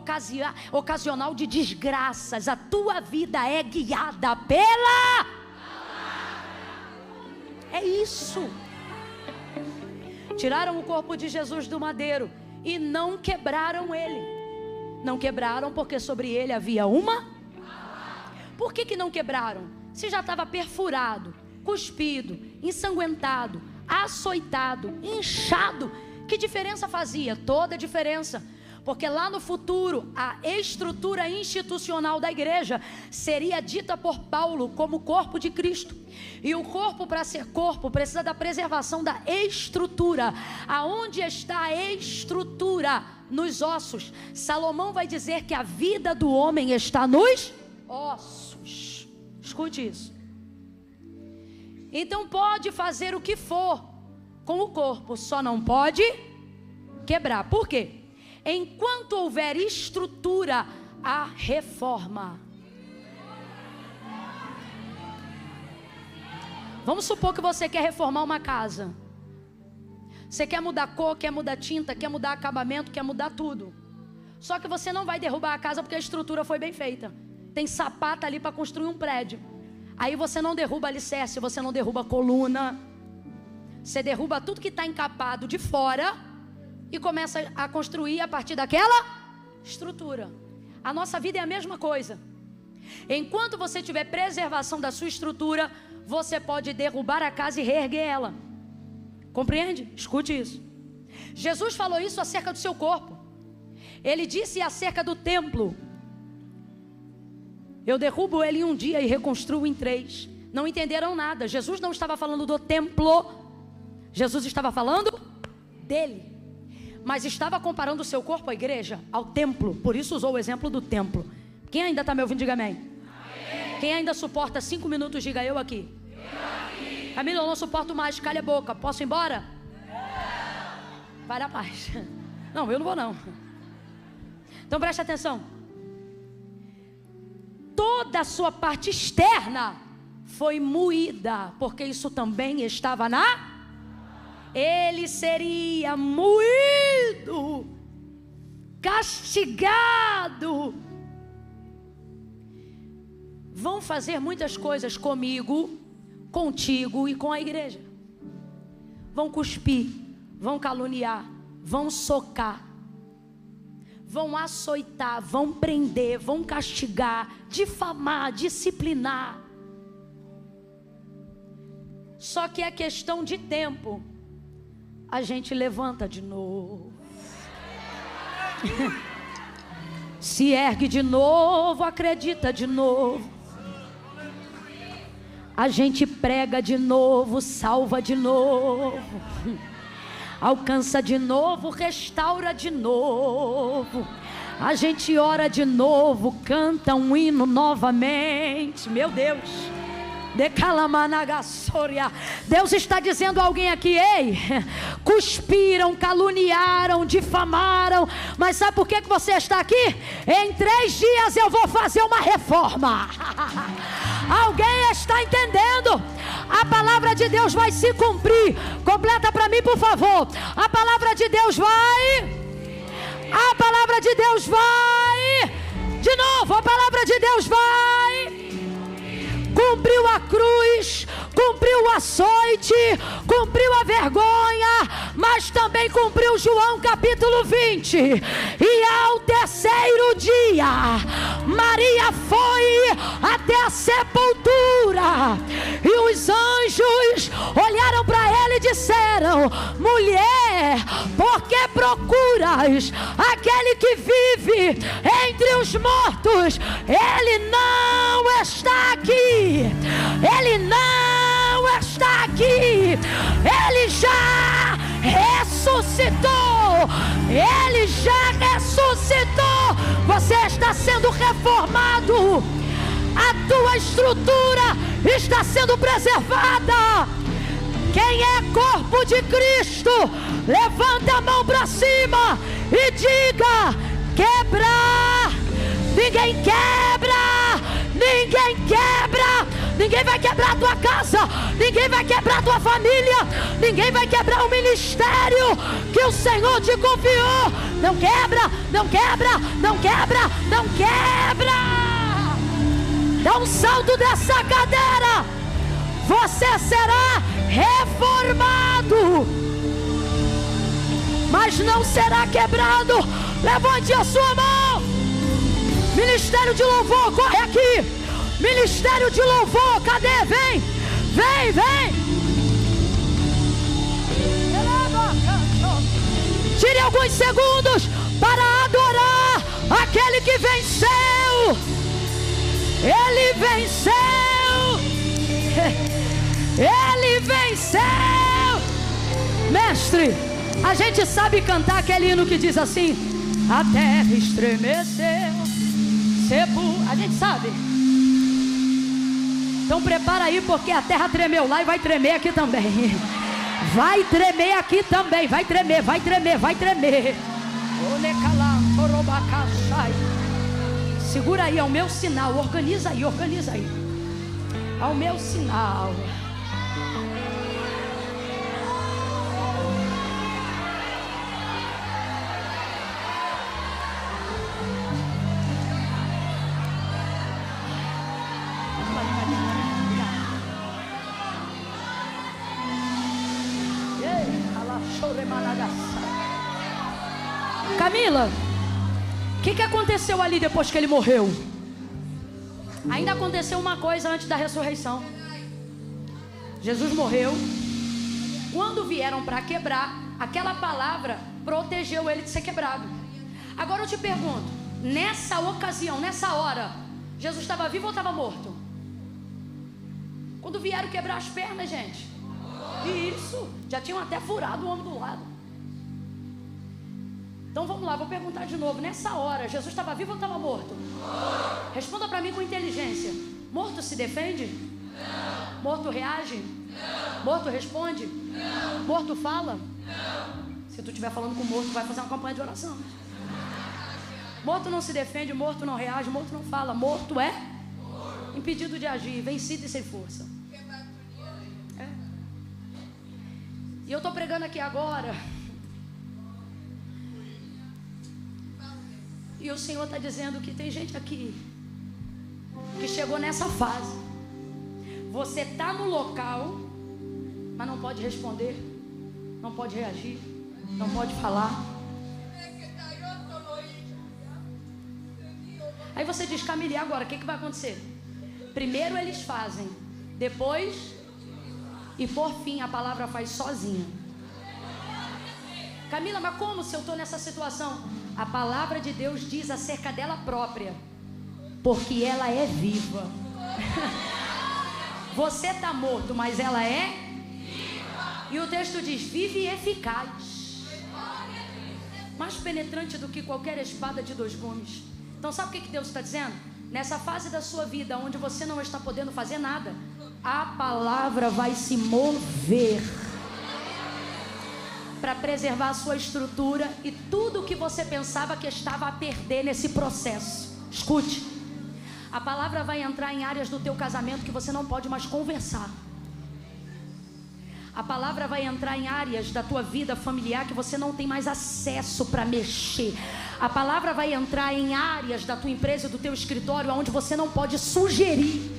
ocasional de desgraças. A tua vida é guiada pela palavra. É isso. Tiraram o corpo de Jesus do madeiro e não quebraram ele. Não quebraram porque sobre ele havia uma. Por que não quebraram? Se já estava perfurado, cuspido, ensanguentado, açoitado, inchado, que diferença fazia? Toda a diferença. Porque lá no futuro, a estrutura institucional da igreja seria dita por Paulo como corpo de Cristo. E o corpo, para ser corpo, precisa da preservação da estrutura. Aonde está a estrutura? Nos ossos. Salomão vai dizer que a vida do homem está nos ossos. Escute isso. Então pode fazer o que for com o corpo, só não pode quebrar. Por quê? Enquanto houver estrutura, há reforma. Vamos supor que você quer reformar uma casa. Você quer mudar cor, quer mudar tinta, quer mudar acabamento, quer mudar tudo. Só que você não vai derrubar a casa porque a estrutura foi bem feita. Tem sapata ali para construir um prédio. Aí você não derruba alicerce, você não derruba coluna. Você derruba tudo que está encapado de fora e começa a construir a partir daquela estrutura. A nossa vida é a mesma coisa. Enquanto você tiver preservação da sua estrutura, você pode derrubar a casa e reerguer ela. Compreende? Escute isso. Jesus falou isso acerca do seu corpo. Ele disse acerca do templo: eu derrubo ele em um dia e reconstruo em 3. Não entenderam nada. Jesus não estava falando do templo. Jesus estava falando dele. Mas estava comparando o seu corpo à igreja, ao templo. Por isso usou o exemplo do templo. Quem ainda está me ouvindo, diga amém. Amém. Quem ainda suporta 5 minutos, diga eu aqui. Camila, eu não suporto mais, calha a boca. Posso ir embora? Não. Vai na paz. Não, eu não vou não. Então preste atenção. Toda a sua parte externa foi moída, porque isso também estava na... Ele seria moído, castigado. Vão fazer muitas coisas comigo, contigo e com a igreja. Vão cuspir, vão caluniar, vão socar, vão açoitar, vão prender, vão castigar, difamar, disciplinar. Só que é questão de tempo. A gente levanta de novo, se ergue de novo, acredita de novo. A gente prega de novo, salva de novo, alcança de novo, restaura de novo. A gente ora de novo, canta um hino novamente. Meu Deus. Deus está dizendo a alguém aqui: ei, cuspiram, caluniaram, difamaram, mas sabe por que você está aqui? Em 3 dias eu vou fazer uma reforma. Alguém está entendendo? A palavra de Deus vai se cumprir. Completa para mim, por favor. A palavra de Deus vai. A palavra de Deus vai. De novo, a palavra de Deus vai. Cumpriu a cruz, cumpriu o açoite, cumpriu a vergonha, mas também cumpriu João capítulo 20. E ao terceiro dia, Maria foi até a sepultura, e os anjos olharam para ela e disseram: mulher, por que procuras aquele que vive entre os mortos? Ele não está aqui. Ele não está aqui. Ele já ressuscitou. Ele já ressuscitou. Você está sendo reformado. A tua estrutura está sendo preservada. Quem é corpo de Cristo, levanta a mão para cima e diga: quebrar. Ninguém quebra. Ninguém quebra. Ninguém vai quebrar a tua casa. Ninguém vai quebrar a tua família. Ninguém vai quebrar o ministério que o Senhor te confiou. Não quebra, não quebra, não quebra, não quebra. Dá um salto dessa cadeira. Você será reformado, mas não será quebrado. Levante a sua mão. Ministério de louvor, corre aqui. Ministério de louvor, cadê? Vem, vem, vem. Tire alguns segundos para adorar. Ele venceu. Ele venceu. Mestre, a gente sabe cantar aquele hino que diz assim: a terra estremeceu, a gente sabe. Então prepara aí, porque a terra tremeu lá e vai tremer aqui também. Vai tremer aqui também, vai tremer, vai tremer, vai tremer. Segura aí, ao meu sinal, organiza aí, organiza aí. Ao meu sinal. Camila, o que aconteceu ali depois que ele morreu? Ainda aconteceu uma coisa antes da ressurreição. Jesus morreu. Quando vieram para quebrar, aquela palavra protegeu ele de ser quebrado. Agora eu te pergunto, nessa ocasião, nessa hora, Jesus estava vivo ou estava morto? Quando vieram quebrar as pernas, gente, isso, já tinham até furado o homem do lado. Então vamos lá, vou perguntar de novo. Nessa hora, Jesus estava vivo ou estava morto? Responda para mim com inteligência. Morto se defende? Não. Morto reage? Não. Morto responde? Não. Morto fala? Não. Se tu estiver falando com o morto, vai fazer uma campanha de oração. Morto não se defende, morto não reage, morto não fala. Morto é impedido de agir, vencido e sem força. É. E eu estou pregando aqui agora. E o Senhor está dizendo que tem gente aqui que chegou nessa fase. Você está no local, mas não pode responder, não pode reagir, não pode falar. Aí você diz: Camila, e agora? O que vai acontecer? Primeiro eles fazem, depois e por fim a palavra faz sozinha. Camila, mas como se eu estou nessa situação? A palavra de Deus diz acerca dela própria, porque ela é viva. Você está morto, mas ela é viva. E o texto diz: vive e eficaz, mais penetrante do que qualquer espada de 2 gumes. Então sabe o que Deus está dizendo? Nessa fase da sua vida, onde você não está podendo fazer nada, a palavra vai se mover para preservar a sua estrutura e tudo o que você pensava que estava a perder nesse processo. Escute, a palavra vai entrar em áreas do teu casamento que você não pode mais conversar. A palavra vai entrar em áreas da tua vida familiar que você não tem mais acesso para mexer. A palavra vai entrar em áreas da tua empresa, do teu escritório, onde você não pode sugerir.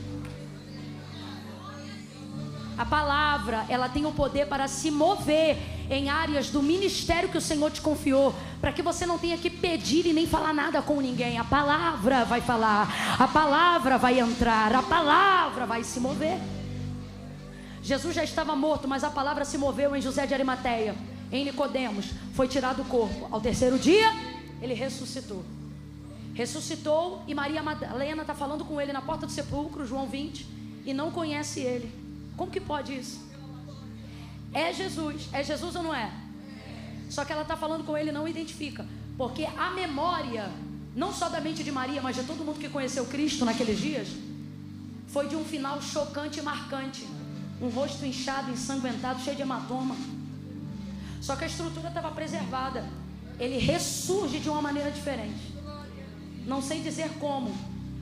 A palavra, ela tem o poder para se mover em áreas do ministério que o Senhor te confiou, para que você não tenha que pedir e nem falar nada com ninguém. A palavra vai falar, a palavra vai entrar, a palavra vai se mover. Jesus já estava morto, mas a palavra se moveu em José de Arimateia, em Nicodemos, foi tirado o corpo. Ao 3º dia, ele ressuscitou. Ressuscitou e Maria Madalena está falando com ele na porta do sepulcro, João 20, e não conhece ele. Como que pode isso? É Jesus ou não é? Só que ela está falando com ele e não identifica, porque a memória, não só da mente de Maria, mas de todo mundo que conheceu Cristo naqueles dias, foi de um final chocante e marcante. Um rosto inchado, ensanguentado, cheio de hematoma. Só que a estrutura estava preservada. Ele ressurge de uma maneira diferente. Não sei dizer como,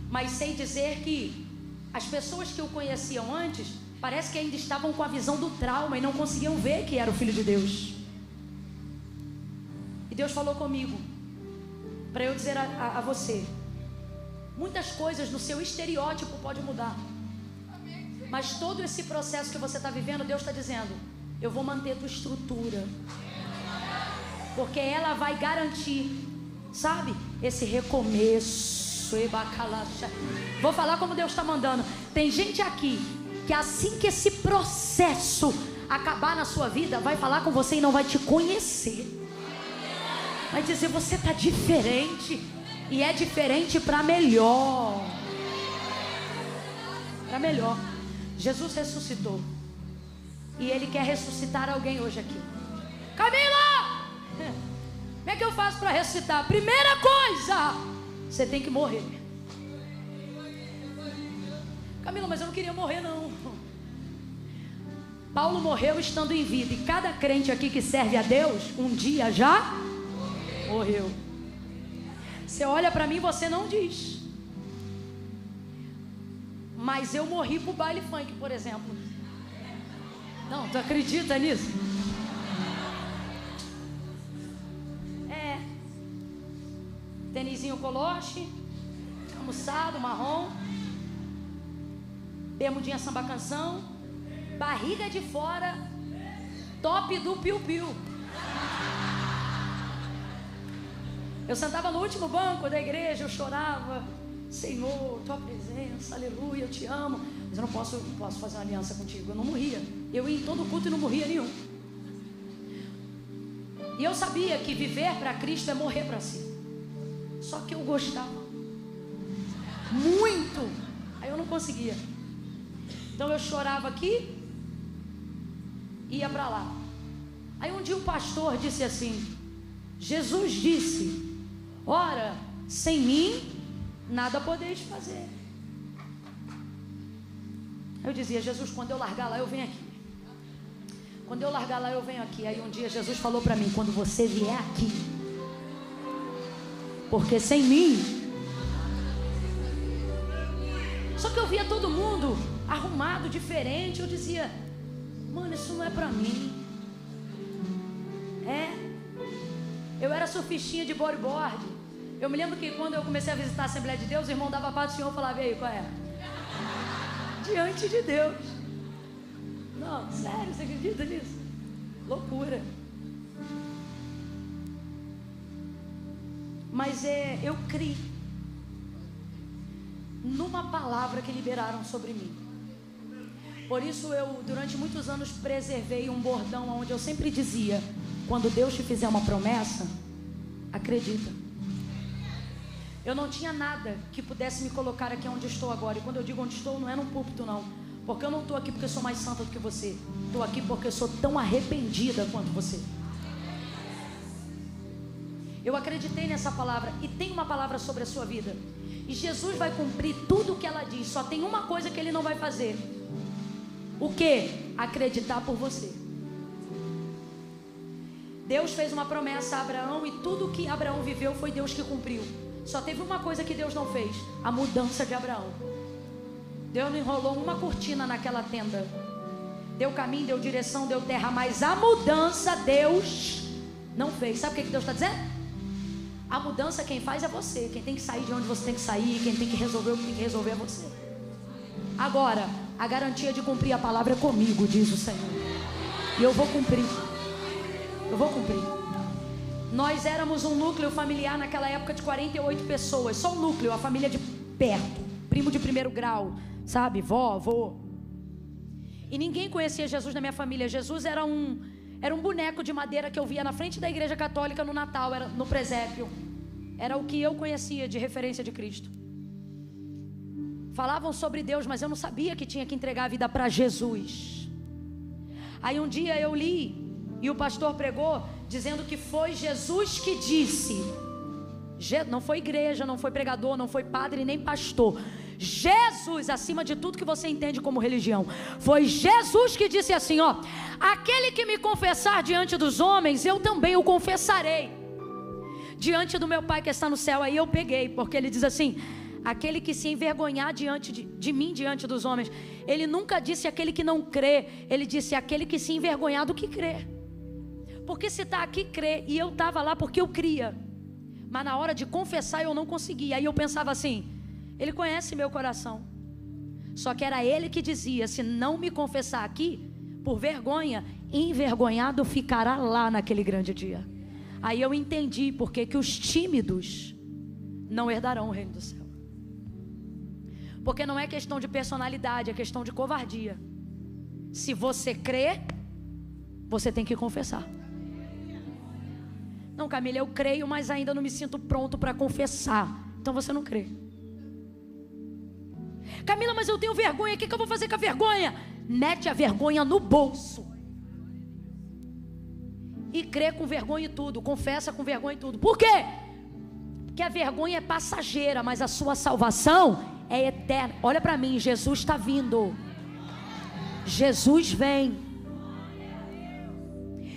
mas sei dizer que as pessoas que o conheciam antes, parece que ainda estavam com a visão do trauma e não conseguiam ver que era o Filho de Deus. E Deus falou comigo para eu dizer a você: muitas coisas no seu estereótipo podem mudar, mas todo esse processo que você está vivendo, Deus está dizendo: eu vou manter tua estrutura, porque ela vai garantir, sabe, esse recomeço. Vou falar como Deus está mandando. Tem gente aqui que assim que esse processo acabar na sua vida, vai falar com você e não vai te conhecer. Vai dizer: você está diferente. E é diferente para melhor. Era melhor. Jesus ressuscitou. E Ele quer ressuscitar alguém hoje aqui. Camila! Como é que eu faço para ressuscitar? Primeira coisa, você tem que morrer. Camila, mas eu não queria morrer não. Paulo morreu estando em vida. E cada crente aqui que serve a Deus, um dia já morreu. Você olha para mim e você não diz. Mas eu morri pro baile funk, por exemplo. Não, tu acredita nisso? Tênisinho coloche, almoçado, marrom, bermudinha samba canção, barriga de fora, top do piu-piu. Eu sentava no último banco da igreja, eu chorava: Senhor, tua presença, aleluia, eu te amo. Mas eu não posso fazer uma aliança contigo. Eu não morria. Eu ia em todo culto e não morria nenhum. E eu sabia que viver para Cristo é morrer para si. Só que eu gostava muito. Aí eu não conseguia. Então eu chorava aqui, ia para lá. Aí um dia o pastor disse assim: Jesus disse: ora, sem mim nada podeis fazer. Eu dizia: Jesus, quando eu largar lá eu venho aqui. Quando eu largar lá eu venho aqui. Aí um dia Jesus falou para mim: quando você vier aqui, porque sem mim. Só que eu via todo mundo arrumado, diferente. Eu dizia: mano, isso não é pra mim. Eu era surfistinha de bodyboard. Eu me lembro que quando eu comecei a visitar a Assembleia de Deus, o irmão dava a paz do Senhor e falava: e aí, qual é? Diante de Deus. Não, sério, você acredita nisso? Loucura. Mas eu criei numa palavra que liberaram sobre mim. Por isso eu, durante muitos anos, preservei um bordão onde eu sempre dizia: quando Deus te fizer uma promessa, acredita. Eu não tinha nada que pudesse me colocar aqui onde estou agora. E quando eu digo onde estou, não é num púlpito não. Porque eu não estou aqui porque eu sou mais santa do que você. Estou aqui porque eu sou tão arrependida quanto você. Eu acreditei nessa palavra. E tem uma palavra sobre a sua vida. E Jesus vai cumprir tudo o que ela diz. Só tem uma coisa que Ele não vai fazer. O que? Acreditar por você. Deus fez uma promessa a Abraão. E tudo que Abraão viveu foi Deus que cumpriu. Só teve uma coisa que Deus não fez: a mudança de Abraão. Deus não enrolou uma cortina naquela tenda. Deu caminho, deu direção, deu terra. Mas a mudança Deus não fez. Sabe o que Deus está dizendo? A mudança quem faz é você. Quem tem que sair de onde você tem que sair, quem tem que resolver o que tem que resolver é você. Agora, a garantia de cumprir a palavra é comigo, diz o Senhor. E eu vou cumprir. Eu vou cumprir. Nós éramos um núcleo familiar naquela época de 48 pessoas. Só um núcleo, a família de perto. Primo de primeiro grau, sabe? Vó, avô. E ninguém conhecia Jesus na minha família. Jesus era um boneco de madeira que eu via na frente da igreja católica no Natal, era no presépio. Era o que eu conhecia de referência de Cristo. Falavam sobre Deus, mas eu não sabia que tinha que entregar a vida para Jesus. Aí um dia eu li e o pastor pregou dizendo que foi Jesus que disse. Não foi igreja, não foi pregador, não foi padre nem pastor. Jesus, acima de tudo que você entende como religião. Foi Jesus que disse assim, ó: aquele que me confessar diante dos homens, eu também o confessarei diante do meu Pai que está no céu. Aí eu peguei, porque ele diz assim: aquele que se envergonhar diante de mim, diante dos homens. Ele nunca disse aquele que não crê. Ele disse aquele que se envergonhar do que crê. Porque se está aqui, crê. E eu estava lá porque eu cria. Mas na hora de confessar eu não conseguia. Aí eu pensava assim: Ele conhece meu coração. Só que era Ele que dizia: se não me confessar aqui, por vergonha, envergonhado ficará lá naquele grande dia. Aí eu entendi porque que os tímidos não herdarão o reino do céu. Porque não é questão de personalidade, é questão de covardia. Se você crê, você tem que confessar. Não, Camila, eu creio, mas ainda não me sinto pronto para confessar. Então você não crê. Camila, mas eu tenho vergonha, o que eu vou fazer com a vergonha? Mete a vergonha no bolso e crê com vergonha e tudo, confessa com vergonha e tudo. Por quê? Porque a vergonha é passageira, mas a sua salvação é eterna. Olha para mim, Jesus está vindo. Jesus vem.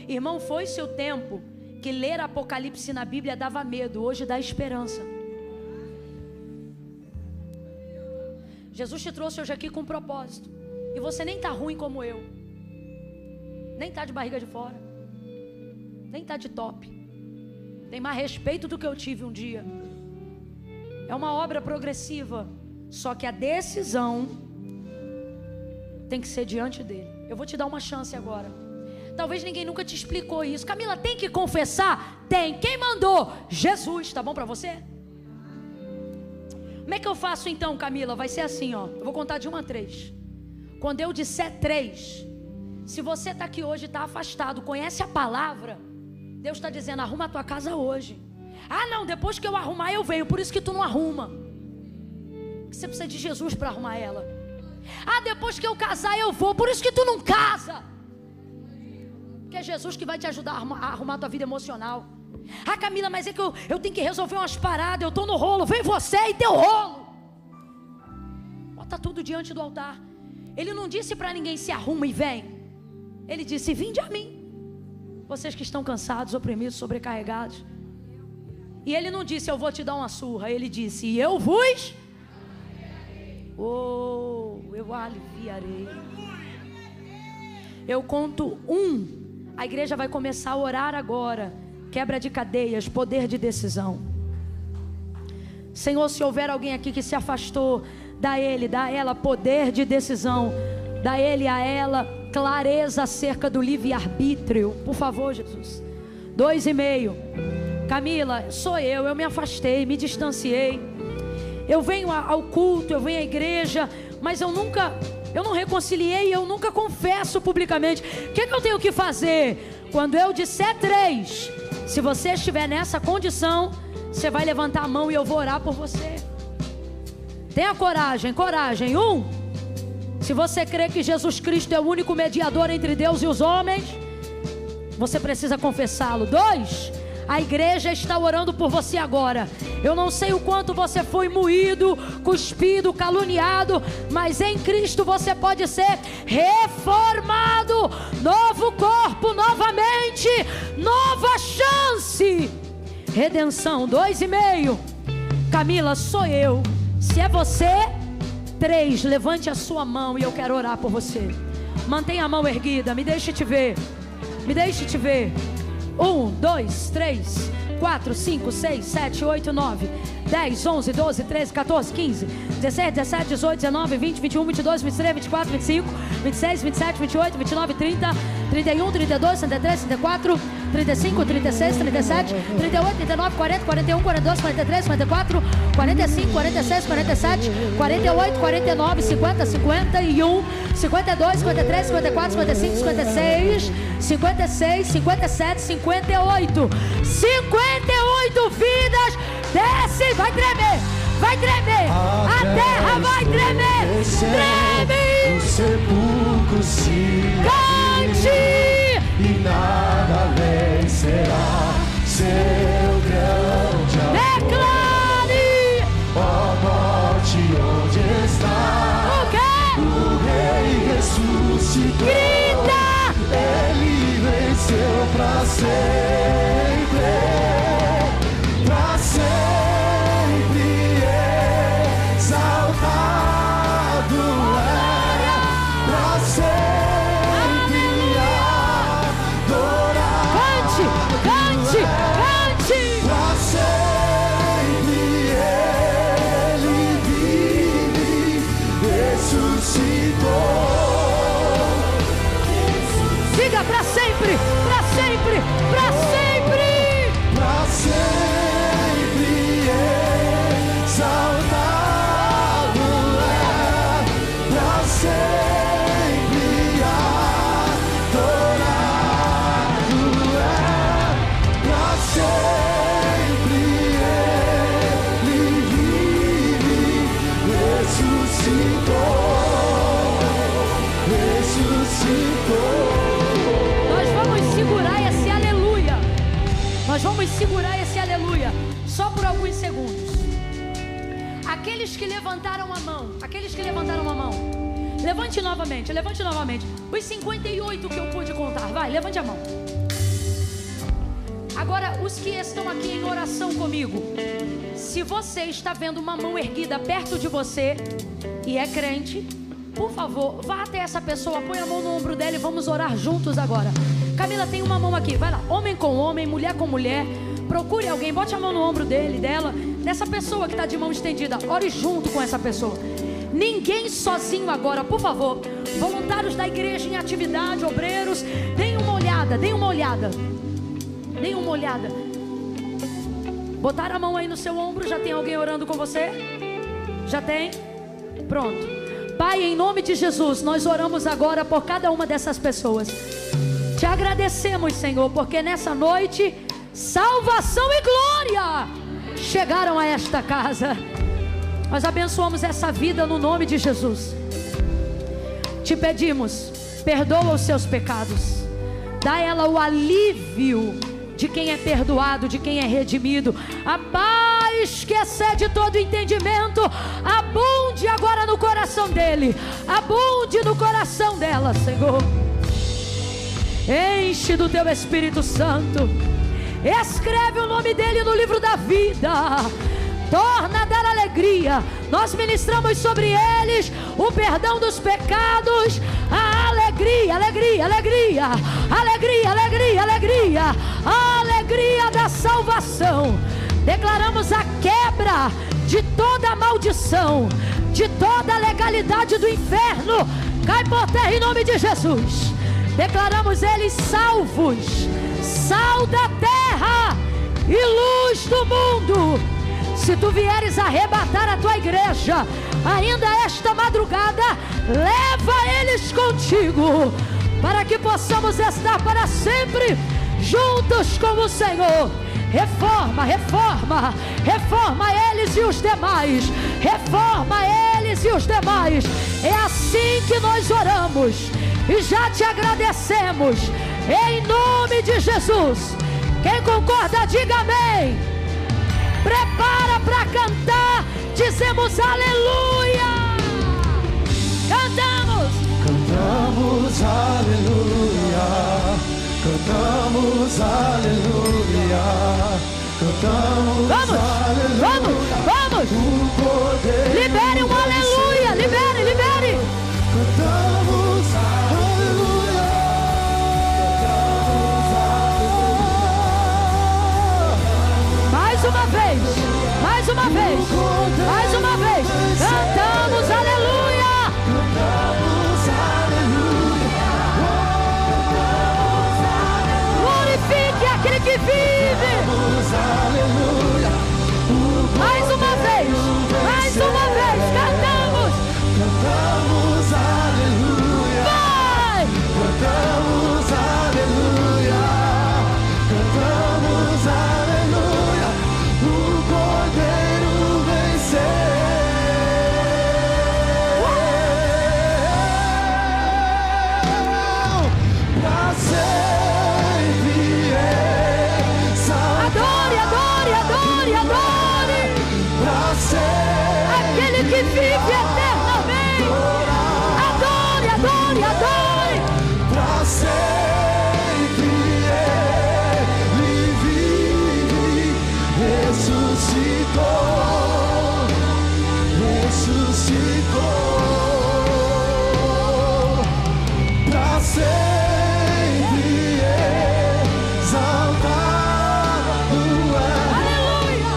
Irmão, foi-se o tempo que ler Apocalipse na Bíblia dava medo, hoje dá esperança. Jesus te trouxe hoje aqui com um propósito. E você nem está ruim como eu. Nem está de barriga de fora. Nem está de top. Tem mais respeito do que eu tive um dia. É uma obra progressiva. Só que a decisão tem que ser diante dele. Eu vou te dar uma chance agora. Talvez ninguém nunca te explicou isso. Camila, tem que confessar? Tem. Quem mandou? Jesus. Tá bom para você? Como é que eu faço então, Camila? Vai ser assim, ó. Eu vou contar de 1 a 3. Quando eu disser 3, se você está aqui hoje, está afastado, conhece a palavra, Deus está dizendo, arruma a tua casa hoje. Ah não, depois que eu arrumar eu venho, por isso que tu não arruma. Você precisa de Jesus para arrumar ela. Ah, depois que eu casar eu vou, por isso que tu não casa. Porque é Jesus que vai te ajudar a arrumar a tua vida emocional. Ah, Camila, mas é que eu tenho que resolver umas paradas, eu estou no rolo, vem você e teu rolo. Bota tudo diante do altar. Ele não disse para ninguém se arruma e vem. Ele disse, vinde a mim, vocês que estão cansados, oprimidos, sobrecarregados. E ele não disse, eu vou te dar uma surra. Ele disse, e eu vos eu aliviarei. Eu conto 1. A igreja vai começar a orar agora. Quebra de cadeias, poder de decisão. Senhor, se houver alguém aqui que se afastou, dá ele, dá ela poder de decisão. Dá ele a ela clareza acerca do livre-arbítrio. Por favor, Jesus. 2,5. Camila, sou eu me afastei, me distanciei. Eu venho ao culto, eu venho à igreja, mas eu não reconciliei, eu nunca confesso publicamente. O que eu tenho que fazer? Quando eu disser 3, se você estiver nessa condição, você vai levantar a mão e eu vou orar por você. Tenha coragem. 1, se você crê que Jesus Cristo é o único mediador entre Deus e os homens, você precisa confessá-lo. 2, a igreja está orando por você agora. Eu não sei o quanto você foi moído, cuspido, caluniado, mas em Cristo você pode ser reformado. Novo corpo, novamente, nova chance. Redenção. 2,5. Camila, sou eu. Se é você, 3, levante a sua mão e eu quero orar por você. Mantenha a mão erguida, me deixe te ver. 1, 2, 3, 4, 5, 6, 7, 8, 9, 10, 11, 12, 13, 14, 15, 16, 17, 18, 19, 20, 21, 22, 23, 24, 25, 26, 27, 28, 29, 30, 31, 32, 33, 34, 35, 36, 37, 38, 39, 40, 41, 42, 43, 44, 45, 46, 47, 48, 49, 50, 51, 52, 53, 54, 55, 56, 56, 57, 58. 58 vidas. Desce, vai tremer. A terra vai tremer. Treme. O sepulcro se cante. E nada vencerá seu grande amor. Declare. Ó morte, onde está? O quê? O Rei ressuscitou. Grita. Ele venceu pra sempre. Pra sempre exaltado é. Pra sempre adorado. Cante. Pra sempre ele vive, ressuscitou. Diga pra sempre. Pra sempre exaltado é. Pra sempre adorado é. Pra sempre ele vive, ressuscitou. vamos segurar esse aleluia só por alguns segundos. Aqueles que levantaram a mão, levante novamente. Os 58 que eu pude contar, vai, levante a mão. Agora, os que estão aqui em oração comigo, se você está vendo uma mão erguida perto de você e é crente, por favor, vá até essa pessoa, põe a mão no ombro dela e vamos orar juntos agora. Camila, tem uma mão aqui, vai lá, homem com homem, mulher com mulher. Procure alguém, bote a mão no ombro dele, dela, dessa pessoa que está de mão estendida. Ore junto com essa pessoa. Ninguém sozinho agora, por favor. Voluntários da igreja em atividade, obreiros, deem uma olhada. Botaram a mão aí no seu ombro, já tem alguém orando com você? Já tem? Pronto. Pai, em nome de Jesus, nós oramos agora por cada uma dessas pessoas. Te agradecemos, Senhor, porque nessa noite salvação e glória chegaram a esta casa. Nós abençoamos essa vida no nome de Jesus. Te pedimos, perdoa os seus pecados. Dá a ela o alívio de quem é perdoado, de quem é redimido. A paz que excede todo entendimento abunde agora no coração dele, abunde no coração dela, Senhor. Enche do teu Espírito Santo. Escreve o nome dele no livro da vida. Torna a dar alegria. Nós ministramos sobre eles o perdão dos pecados, a alegria, a alegria da salvação. Declaramos a quebra de toda a maldição, de toda a legalidade do inferno. Cai por terra em nome de Jesus. Declaramos eles salvos, sal da terra e luz do mundo. Se tu vieres arrebatar a tua igreja ainda esta madrugada, leva eles contigo, para que possamos estar para sempre juntos com o Senhor. Reforma eles e os demais. É assim que nós oramos e já te agradecemos, em nome de Jesus. Quem concorda, diga amém. Prepara para cantar, dizemos aleluia. Cantamos aleluia, cantamos aleluia, cantamos aleluia. Vamos. Libere um aleluia, libere. Cantamos aleluia. Mais uma vez. Cantamos aleluia. Glorifique aquele que vive. Mais uma vez. Cantamos aleluia. Vai. Cantamos aleluia. Cantamos aleluia. O Cordeiro venceu. Pra sempre exaltado. Adore. Pra sempre aquele que vive eternamente. Adore. pra sempre ele vive, ressuscitou, pra sempre exaltado é. Aleluia.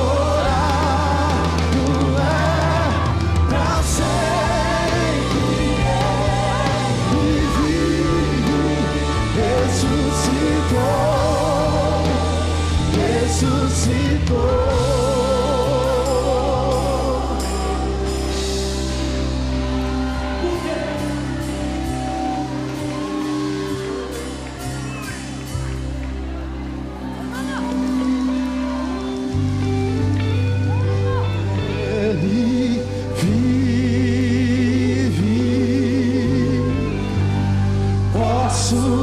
Adorado é, pra sempre ele vive, ressuscitou. Ele vive, posso